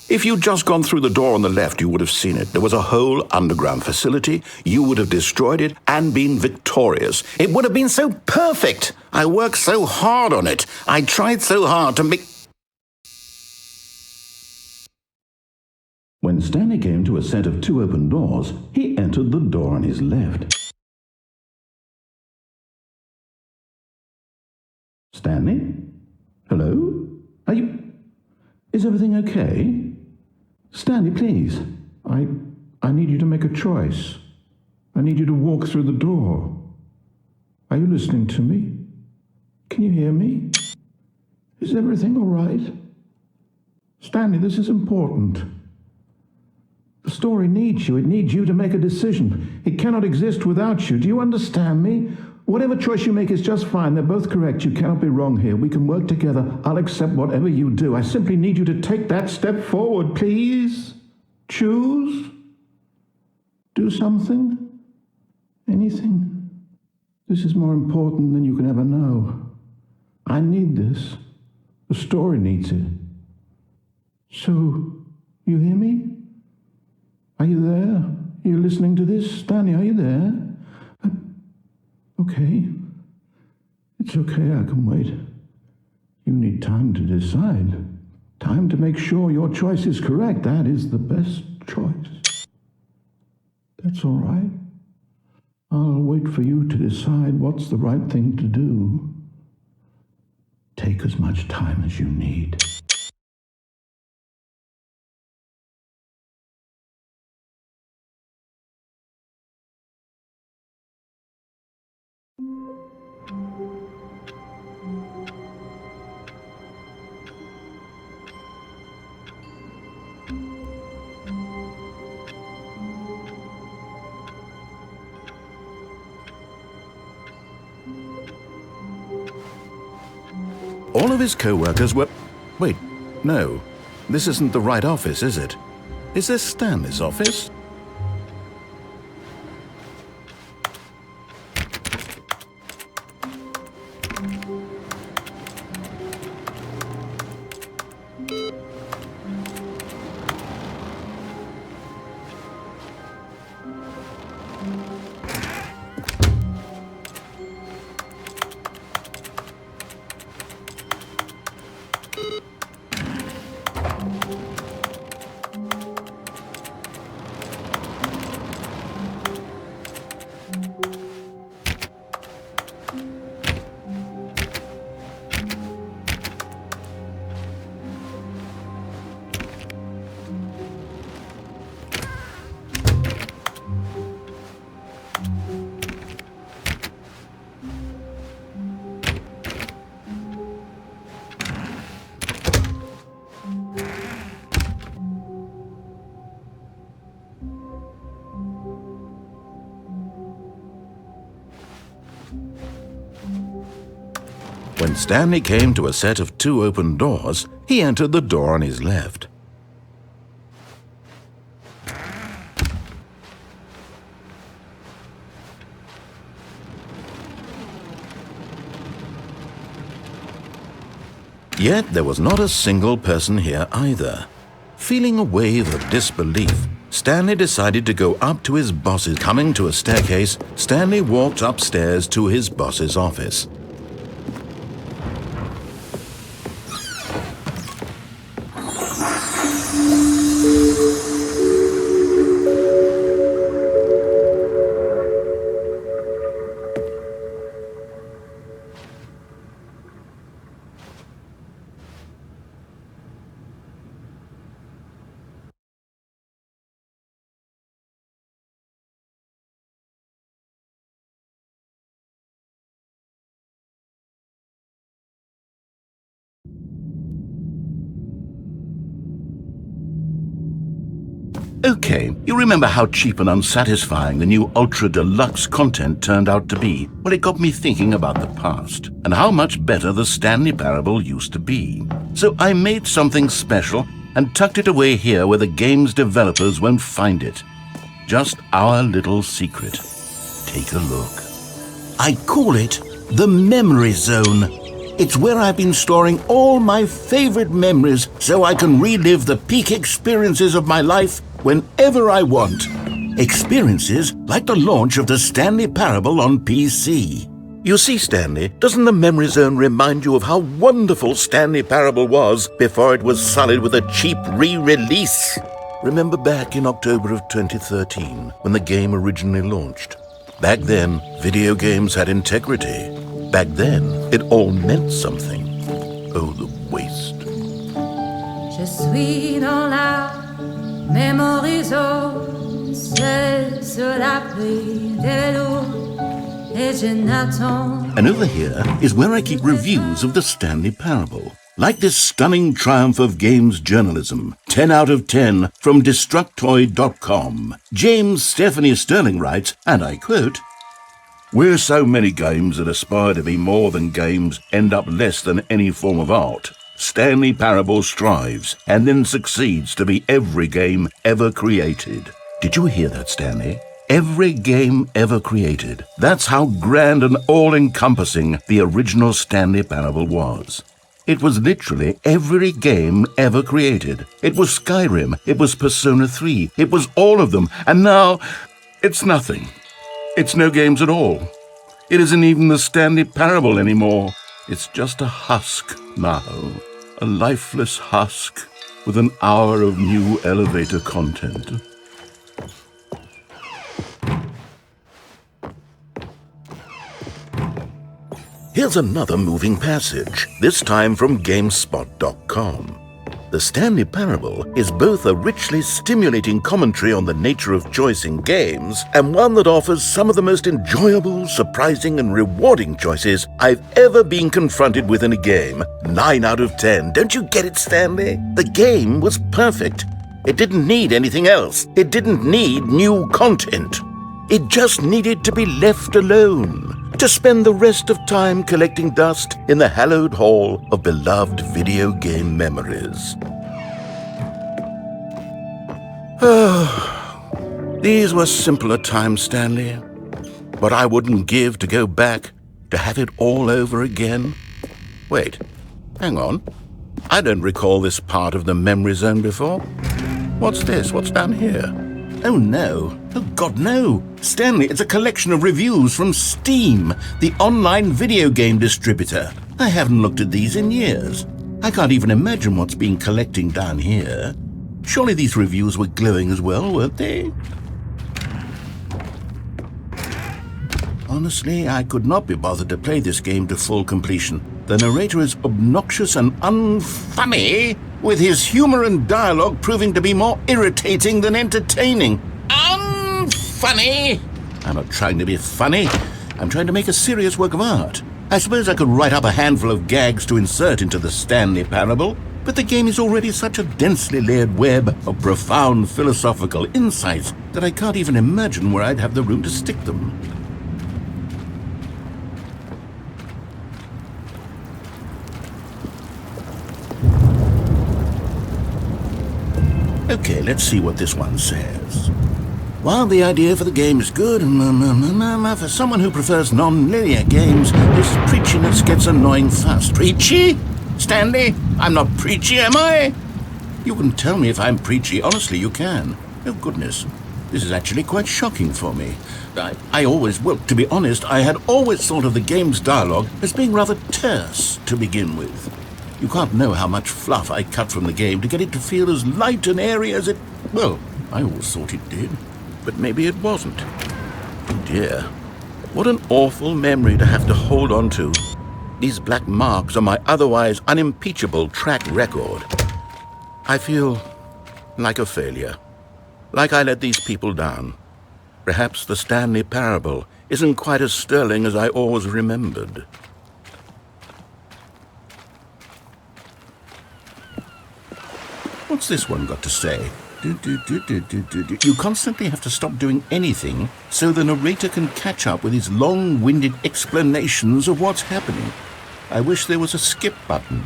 If you'd just gone through the door on the left, you would have seen it. There was a whole underground facility. You would have destroyed it and been victorious. It would have been so perfect. I worked so hard on it. I tried so hard to make... When Stanley came to a set of 2 open doors, he entered the door on his left. Stanley? Hello? Are you... Is everything okay? Stanley, please. I need you to make a choice. I need you to walk through the door. Are you listening to me? Can you hear me? Is everything all right? Stanley, this is important. The story needs you. It needs you to make a decision. It cannot exist without you. Do you understand me? Whatever choice you make is just fine. They're both correct. You cannot be wrong here. We can work together. I'll accept whatever you do. I simply need you to take that step forward, please. Choose. Do something. Anything. This is more important than you can ever know. I need this. The story needs it. So, you hear me? Are you there? Are you listening to this? Stanley, are you there? Okay. It's okay, I can wait. You need time to decide. Time to make sure your choice is correct. That is the best choice. That's all right. I'll wait for you to decide what's the right thing to do. Take as much time as you need. All of his co-workers were... Wait, no. This isn't the right office, is it? Is this Stanley's office? When Stanley came to a set of 2 open doors, he entered the door on his left. Yet there was not a single person here either. Feeling a wave of disbelief, Stanley decided to go up to his boss's. Coming to a staircase, Stanley walked upstairs to his boss's office. Okay, you remember how cheap and unsatisfying the new Ultra Deluxe content turned out to be? Well, it got me thinking about the past and how much better the Stanley Parable used to be. So I made something special and tucked it away here where the game's developers won't find it. Just our little secret. Take a look. I call it the Memory Zone. It's where I've been storing all my favorite memories so I can relive the peak experiences of my life whenever I want. Experiences like the launch of the Stanley Parable on PC. You see, Stanley, doesn't the Memory Zone remind you of how wonderful Stanley Parable was before it was sullied with a cheap re-release? Remember back in October of 2013, when the game originally launched? Back then, video games had integrity. Back then, it all meant something. Oh, the waste. suis dans la mémoriso, seul sur l'abri des vélos, et je n'attends. And over here is where I keep reviews of the Stanley Parable. Like this stunning triumph of games journalism, 10 out of 10 from Destructoid.com. James Stephanie Sterling writes, and I quote, "Where so many games that aspire to be more than games end up less than any form of art, Stanley Parable strives and then succeeds to be every game ever created." Did you hear that, Stanley? Every game ever created. That's how grand and all-encompassing the original Stanley Parable was. It was literally every game ever created. It was Skyrim, it was Persona 3, it was all of them, and now it's nothing. It's no games at all. It isn't even the Stanley Parable anymore. It's just a husk now, a lifeless husk with an hour of new elevator content. Here's another moving passage, this time from GameSpot.com. The Stanley Parable is both a richly stimulating commentary on the nature of choice in games and one that offers some of the most enjoyable, surprising, and rewarding choices I've ever been confronted with in a game. 9 out of 10. Don't you get it, Stanley? The game was perfect. It didn't need anything else. It didn't need new content. It just needed to be left alone, to spend the rest of time collecting dust in the hallowed hall of beloved video game memories. These were simpler times, Stanley. What I wouldn't give to go back, to have it all over again. Wait, hang on. I don't recall this part of the memory zone before. What's this? What's down here? Oh no. Oh God, no. Stanley, it's a collection of reviews from Steam, the online video game distributor. I haven't looked at these in years. I can't even imagine what's been collecting down here. Surely these reviews were glowing as well, weren't they? Honestly, I could not be bothered to play this game to full completion. The narrator is obnoxious and unfunny, with his humor and dialogue proving to be more irritating than entertaining. Unfunny? I'm not trying to be funny. I'm trying to make a serious work of art. I suppose I could write up a handful of gags to insert into the Stanley Parable, but the game is already such a densely layered web of profound philosophical insights that I can't even imagine where I'd have the room to stick them. Okay, let's see what this one says. While the idea for the game is good, for someone who prefers non-linear games, this preachiness gets annoying fast. Preachy? Stanley, I'm not preachy, am I? You can tell me if I'm preachy. Honestly, you can. Oh, goodness. This is actually quite shocking for me. To be honest, I had always thought of the game's dialogue as being rather terse to begin with. You can't know how much fluff I cut from the game to get it to feel as light and airy as it... Well, I always thought it did. But maybe it wasn't. Oh dear. What an awful memory to have to hold on to. These black marks on my otherwise unimpeachable track record. I feel like a failure. Like I let these people down. Perhaps the Stanley Parable isn't quite as sterling as I always remembered. What's this one got to say? You constantly have to stop doing anything so the narrator can catch up with his long-winded explanations of what's happening. I wish there was a skip button.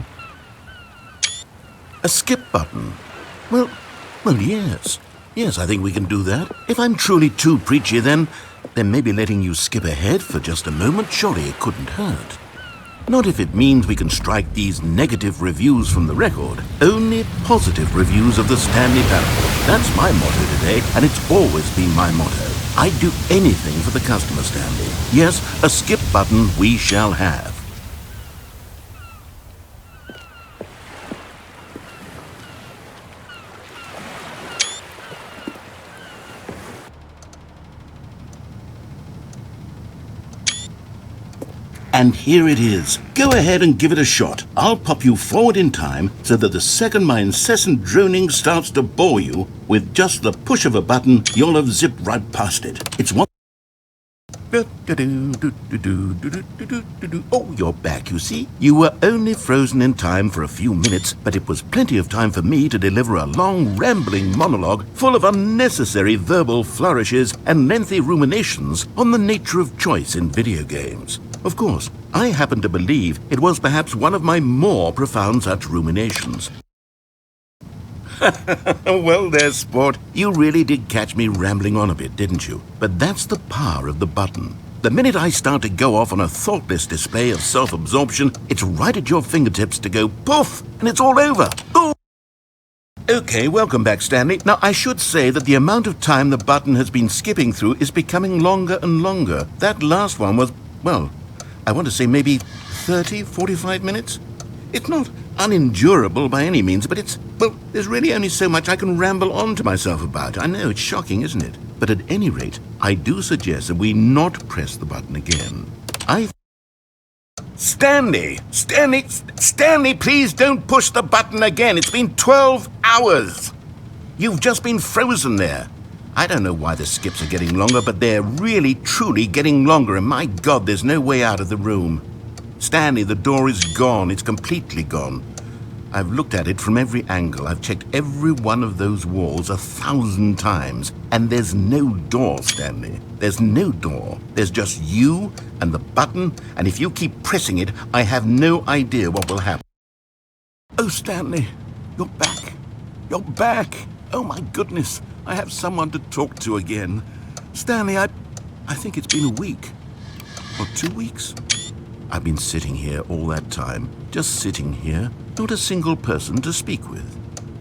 A skip button? Well, yes. Yes, I think we can do that. If I'm truly too preachy, then maybe letting you skip ahead for just a moment, surely it couldn't hurt. Not if it means we can strike these negative reviews from the record. Only positive reviews of the Stanley Parable. That's my motto today, and it's always been my motto. I'd do anything for the customer, Stanley. Yes, a skip button we shall have. And here it is. Go ahead and give it a shot. I'll pop you forward in time so that the second my incessant droning starts to bore you, with just the push of a button, you'll have zipped right past it. It's one... Oh, you're back, you see. You were only frozen in time for a few minutes, but it was plenty of time for me to deliver a long, rambling monologue full of unnecessary verbal flourishes and lengthy ruminations on the nature of choice in video games. Of course, I happen to believe it was perhaps one of my more profound such ruminations. Well there, sport. You really did catch me rambling on a bit, didn't you? But that's the power of the button. The minute I start to go off on a thoughtless display of self-absorption, it's right at your fingertips to go poof, and it's all over. Ooh. Okay, welcome back, Stanley. Now, I should say that the amount of time the button has been skipping through is becoming longer and longer. That last one was, well, I want to say maybe 30, 45 minutes? It's not unendurable by any means, but there's really only so much I can ramble on to myself about. I know, it's shocking, isn't it? But at any rate, I do suggest that we not press the button again. Stanley, please don't push the button again. It's been 12 hours. You've just been frozen there. I don't know why the skips are getting longer, but they're really, truly getting longer, and my God, there's no way out of the room. Stanley, the door is gone. It's completely gone. I've looked at it from every angle. I've checked every one of those walls 1,000 times. And there's no door, Stanley. There's no door. There's just you and the button, and if you keep pressing it, I have no idea what will happen. Oh, Stanley, you're back. You're back. Oh, my goodness. I have someone to talk to again. Stanley, I think it's been a week. Or 2 weeks. I've been sitting here all that time, just sitting here, not a single person to speak with.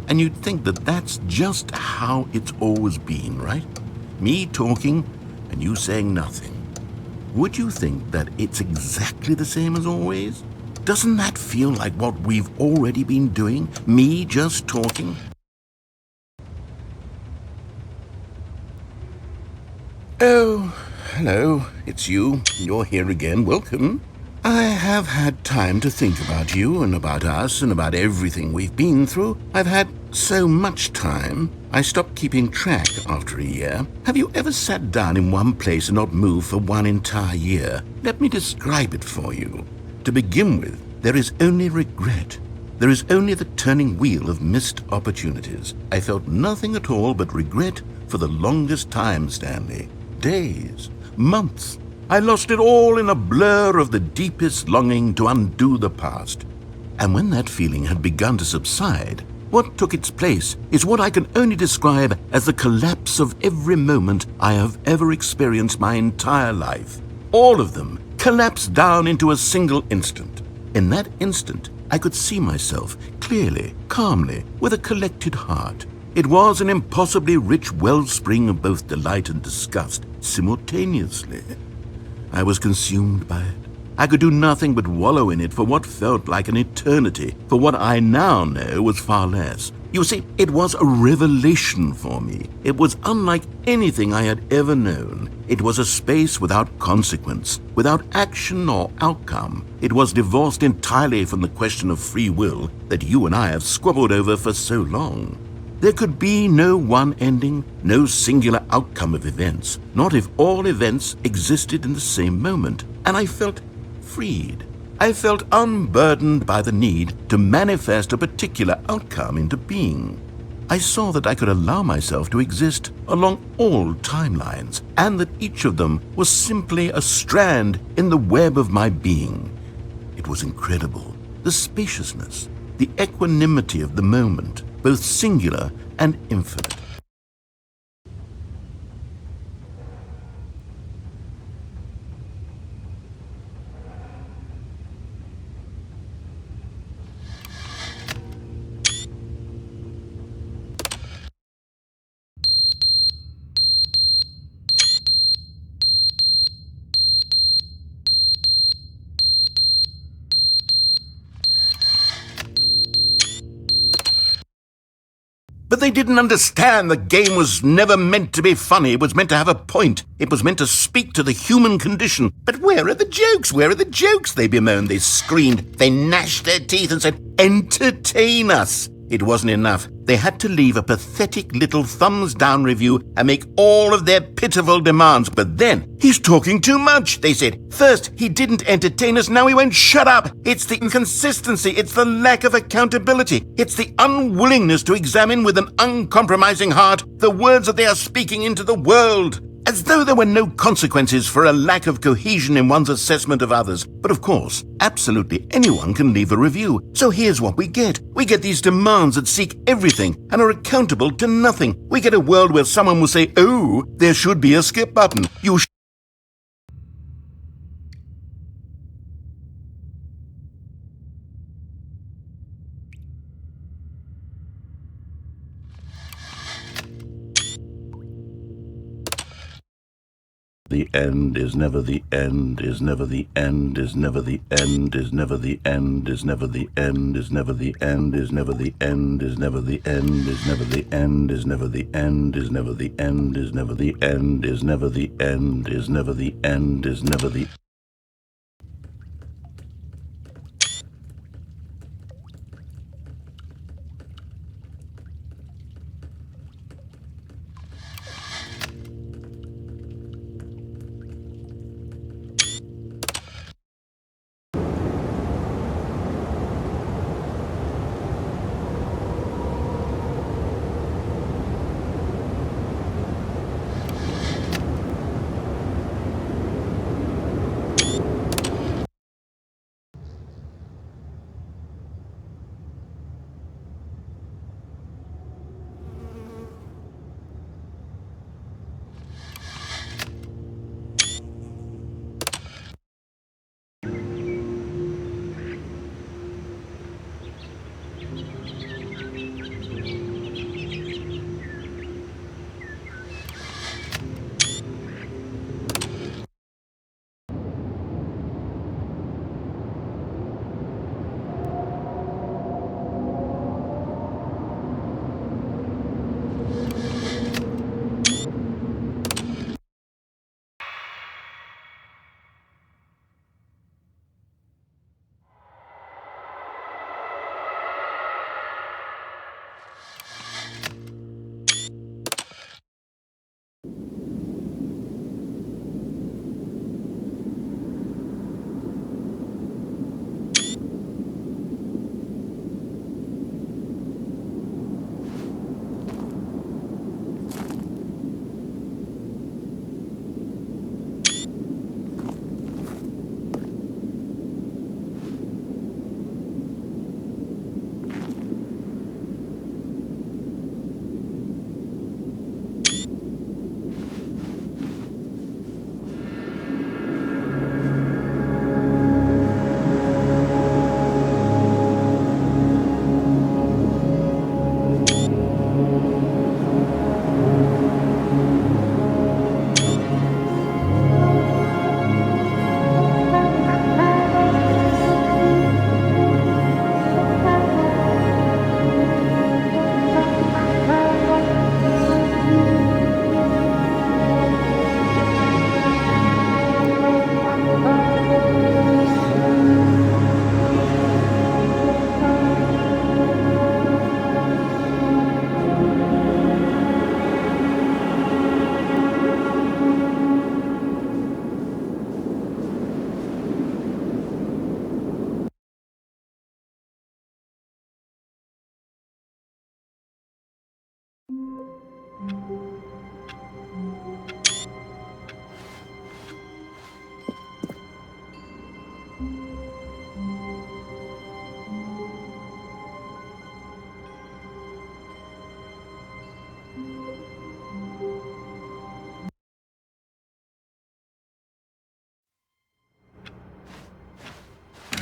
And you'd think that that's just how it's always been, right? Me talking and you saying nothing. Would you think that it's exactly the same as always? Doesn't that feel like what we've already been doing? Me just talking? Oh, hello, it's you. You're here again. Welcome. I have had time to think about you and about us and about everything we've been through. I've had so much time, I stopped keeping track after a year. Have you ever sat down in one place and not moved for one entire year? Let me describe it for you. To begin with, there is only regret. There is only the turning wheel of missed opportunities. I felt nothing at all but regret for the longest time, Stanley. Days, months. I lost it all in a blur of the deepest longing to undo the past. And when that feeling had begun to subside, what took its place is what I can only describe as the collapse of every moment I have ever experienced my entire life. All of them collapsed down into a single instant. In that instant, I could see myself clearly, calmly, with a collected heart. It was an impossibly rich wellspring of both delight and disgust simultaneously. I was consumed by it. I could do nothing but wallow in it for what felt like an eternity, for what I now know was far less. You see, it was a revelation for me. It was unlike anything I had ever known. It was a space without consequence, without action or outcome. It was divorced entirely from the question of free will that you and I have squabbled over for so long. There could be no one ending, no singular outcome of events, not if all events existed in the same moment. And I felt freed. I felt unburdened by the need to manifest a particular outcome into being. I saw that I could allow myself to exist along all timelines, and that each of them was simply a strand in the web of my being. It was incredible. The spaciousness, the equanimity of the moment, both singular and infinite. But they didn't understand the game was never meant to be funny. It was meant to have a point. It was meant to speak to the human condition. But where are the jokes? Where are the jokes? They bemoaned, they screamed, they gnashed their teeth and said, entertain us. It wasn't enough. They had to leave a pathetic little thumbs-down review and make all of their pitiful demands. But then, he's talking too much, they said. First, he didn't entertain us, now he won't shut up. It's the inconsistency, it's the lack of accountability. It's the unwillingness to examine with an uncompromising heart the words that they are speaking into the world. As though there were no consequences for a lack of cohesion in one's assessment of others. But of course, absolutely anyone can leave a review. So here's what we get. We get these demands that seek everything and are accountable to nothing. We get a world where someone will say, oh, there should be a skip button. You The end is never the end, is never the end, is never the end, is never the end, is never the end, is never the end, is never the end, is never the end, is never the end, is never the end, is never the end, is never the end, is never the end, is never the end, is never the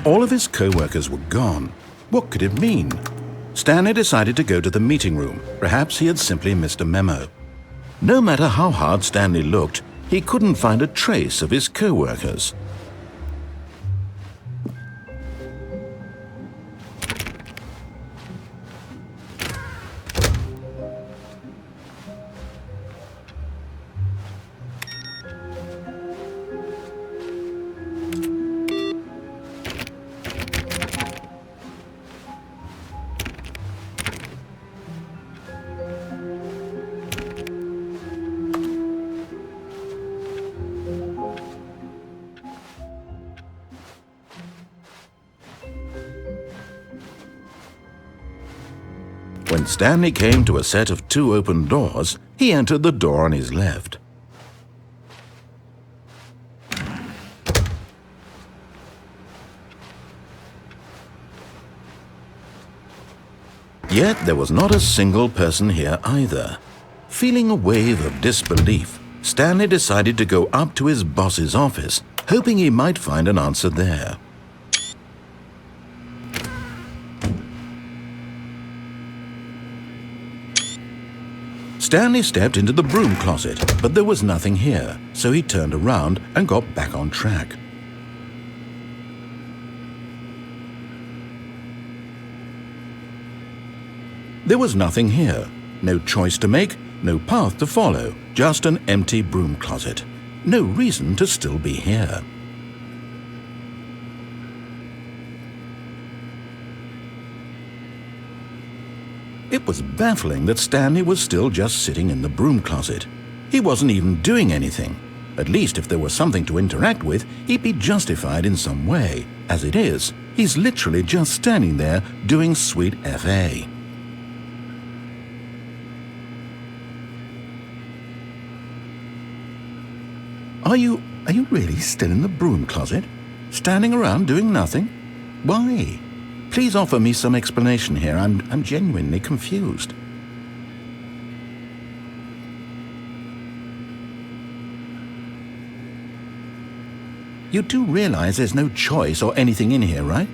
All of his co-workers were gone. What could it mean? Stanley decided to go to the meeting room. Perhaps he had simply missed a memo. No matter how hard Stanley looked, he couldn't find a trace of his co-workers. When Stanley came to a set of 2 open doors, he entered the door on his left. Yet there was not a single person here either. Feeling a wave of disbelief, Stanley decided to go up to his boss's office, hoping he might find an answer there. Stanley stepped into the broom closet, but there was nothing here, so he turned around and got back on track. There was nothing here. No choice to make, no path to follow, just an empty broom closet. No reason to still be here. It was baffling that Stanley was still just sitting in the broom closet. He wasn't even doing anything. At least if there was something to interact with, he'd be justified in some way. As it is, he's literally just standing there doing sweet FA. Are you really still in the broom closet? Standing around doing nothing? Why? Please offer me some explanation here. I'm genuinely confused. You do realize there's no choice or anything in here, right?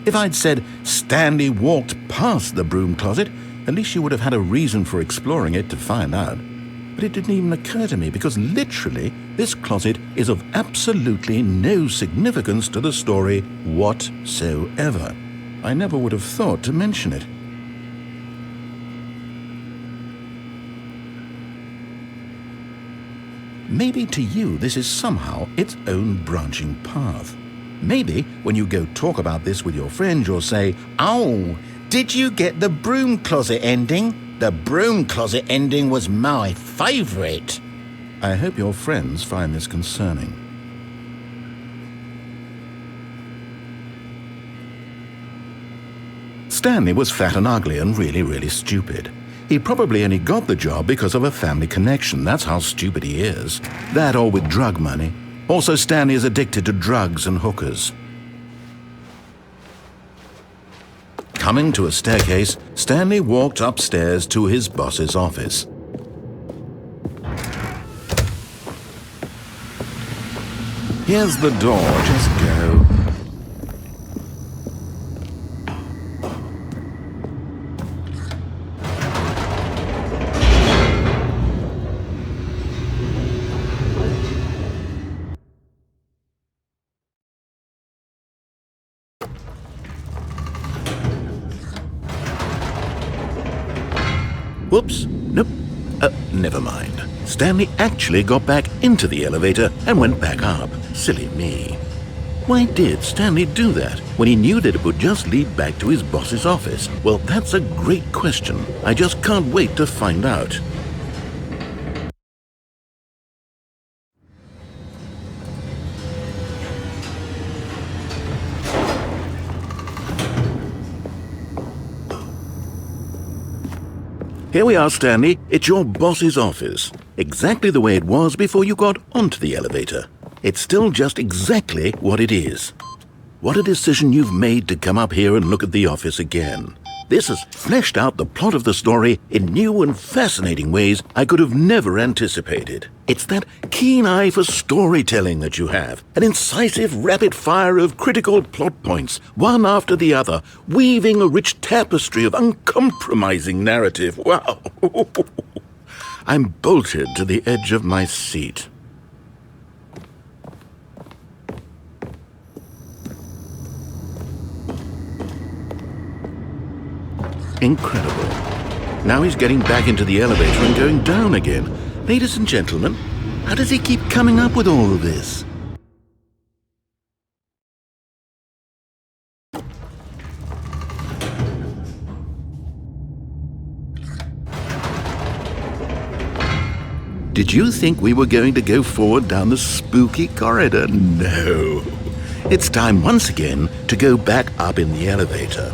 If I'd said Stanley walked past the broom closet, at least you would have had a reason for exploring it to find out. But it didn't even occur to me because literally this closet is of absolutely no significance to the story whatsoever. I never would have thought to mention it. Maybe to you this is somehow its own branching path. Maybe when you go talk about this with your friends you'll say, "Oh, did you get the broom closet ending? The broom closet ending was my favorite." I hope your friends find this concerning. Stanley was fat and ugly and really stupid. He probably only got the job because of a family connection. That's how stupid he is. That or with drug money. Also, Stanley is addicted to drugs and hookers. Coming to a staircase, Stanley walked upstairs to his boss's office. Here's the door, just go. Whoops, nope, never mind. Stanley actually got back into the elevator and went back up. Silly me. Why did Stanley do that when he knew that it would just lead back to his boss's office? Well, that's a great question. I just can't wait to find out. Here we are, Stanley. It's your boss's office. Exactly the way it was before you got onto the elevator. It's still just exactly what it is. What a decision you've made to come up here and look at the office again. This has fleshed out the plot of the story in new and fascinating ways I could have never anticipated. It's that keen eye for storytelling that you have, an incisive rapid fire of critical plot points, one after the other, weaving a rich tapestry of uncompromising narrative. Wow! I'm bolted to the edge of my seat. Incredible. Now he's getting back into the elevator and going down again. Ladies and gentlemen, how does he keep coming up with all of this? Did you think we were going to go forward down the spooky corridor? No. It's time once again to go back up in the elevator.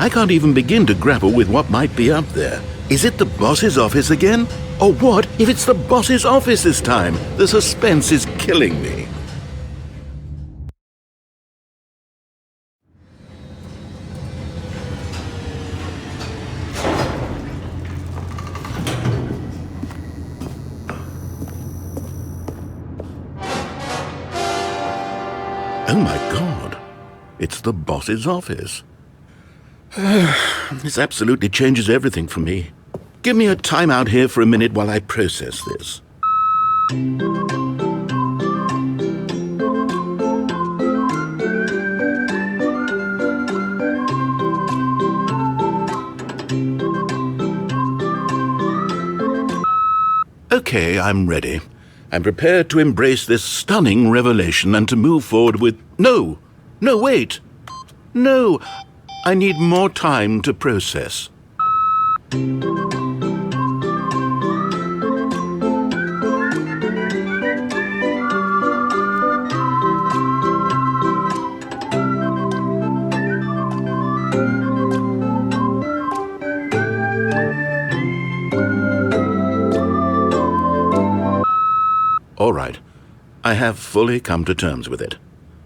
I can't even begin to grapple with what might be up there. Is it the boss's office again? Or what if it's the boss's office this time? The suspense is killing me. Oh my God, it's the boss's office. This absolutely changes everything for me. Give me a time out here for a minute while I process this. Okay, I'm ready. I'm prepared to embrace this stunning revelation and to move forward with... No, wait. No, I need more time to process. All right, I have fully come to terms with it.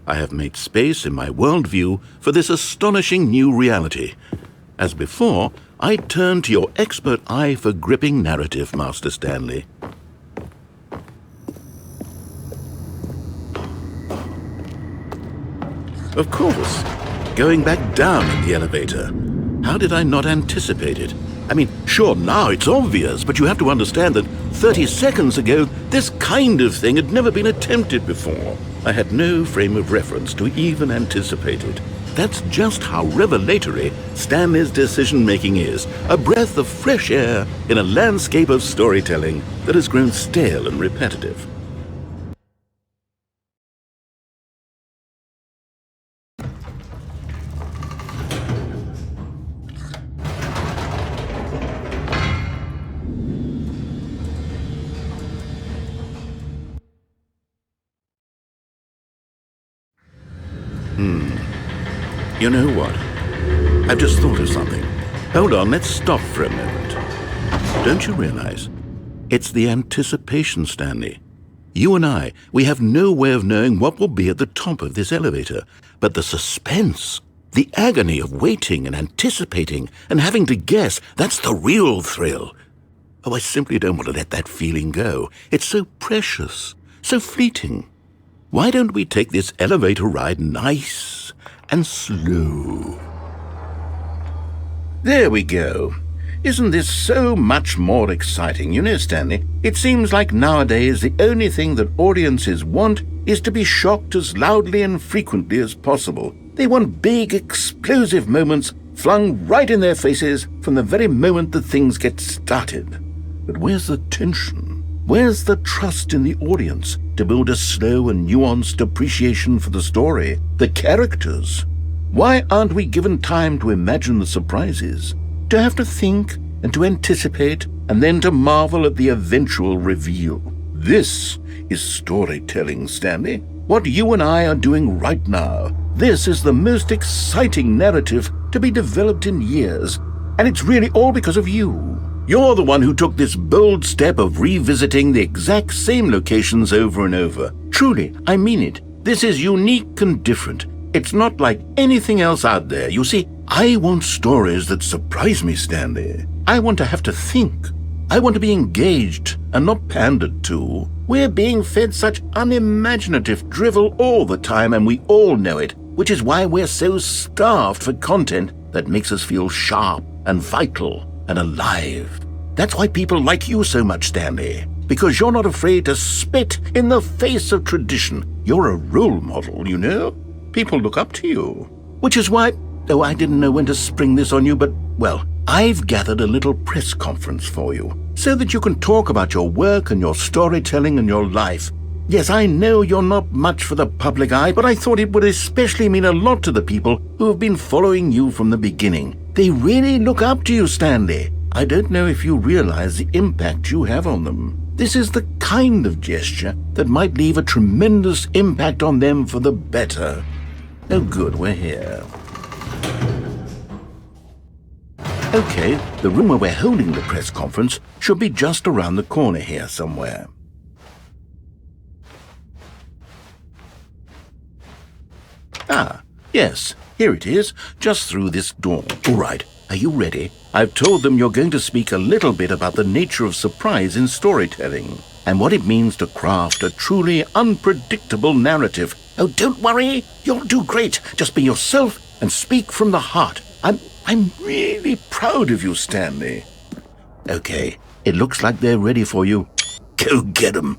I have made space in my worldview for this astonishing new reality. As before, I turn to your expert eye for gripping narrative, Master Stanley. Of course, going back down in the elevator. How did I not anticipate it? I mean, sure, now it's obvious, but you have to understand that 30 seconds ago, this kind of thing had never been attempted before. I had no frame of reference to even anticipate it. That's just how revelatory Stanley's decision-making is, a breath of fresh air in a landscape of storytelling that has grown stale and repetitive. You know what? I've just thought of something. Hold on, let's stop for a moment. Don't you realize? It's the anticipation, Stanley. You and I, we have no way of knowing what will be at the top of this elevator. But the suspense, the agony of waiting and anticipating and having to guess, that's the real thrill. Oh, I simply don't want to let that feeling go. It's so precious, so fleeting. Why don't we take this elevator ride nice and slow? There we go. Isn't this so much more exciting? You know, Stanley, it seems like nowadays the only thing that audiences want is to be shocked as loudly and frequently as possible. They want big, explosive moments flung right in their faces from the very moment that things get started. But where's the tension? Where's the trust in the audience to build a slow and nuanced appreciation for the story, the characters? Why aren't we given time to imagine the surprises, to have to think and to anticipate and then to marvel at the eventual reveal? This is storytelling, Stanley. What you and I are doing right now. This is the most exciting narrative to be developed in years, and it's really all because of you. You're the one who took this bold step of revisiting the exact same locations over and over. Truly, I mean it. This is unique and different. It's not like anything else out there. You see, I want stories that surprise me, Stanley. I want to have to think. I want to be engaged and not pandered to. We're being fed such unimaginative drivel all the time, and we all know it, which is why we're so starved for content that makes us feel sharp and vital and alive. That's why people like you so much, Stanley, because you're not afraid to spit in the face of tradition. You're a role model, you know? People look up to you. Which is why, oh, I didn't know when to spring this on you, but, well, I've gathered a little press conference for you so that you can talk about your work and your storytelling and your life. Yes, I know you're not much for the public eye, but I thought it would especially mean a lot to the people who have been following you from the beginning. They really look up to you, Stanley. I don't know if you realize the impact you have on them. This is the kind of gesture that might leave a tremendous impact on them for the better. Oh, good, we're here. Okay, the room where we're holding the press conference should be just around the corner here somewhere. Ah, yes, here it is, just through this door. All right, are you ready? I've told them you're going to speak a little bit about the nature of surprise in storytelling and what it means to craft a truly unpredictable narrative. Oh, don't worry, you'll do great. Just be yourself and speak from the heart. I'm really proud of you, Stanley. Okay, it looks like they're ready for you. Go get 'em.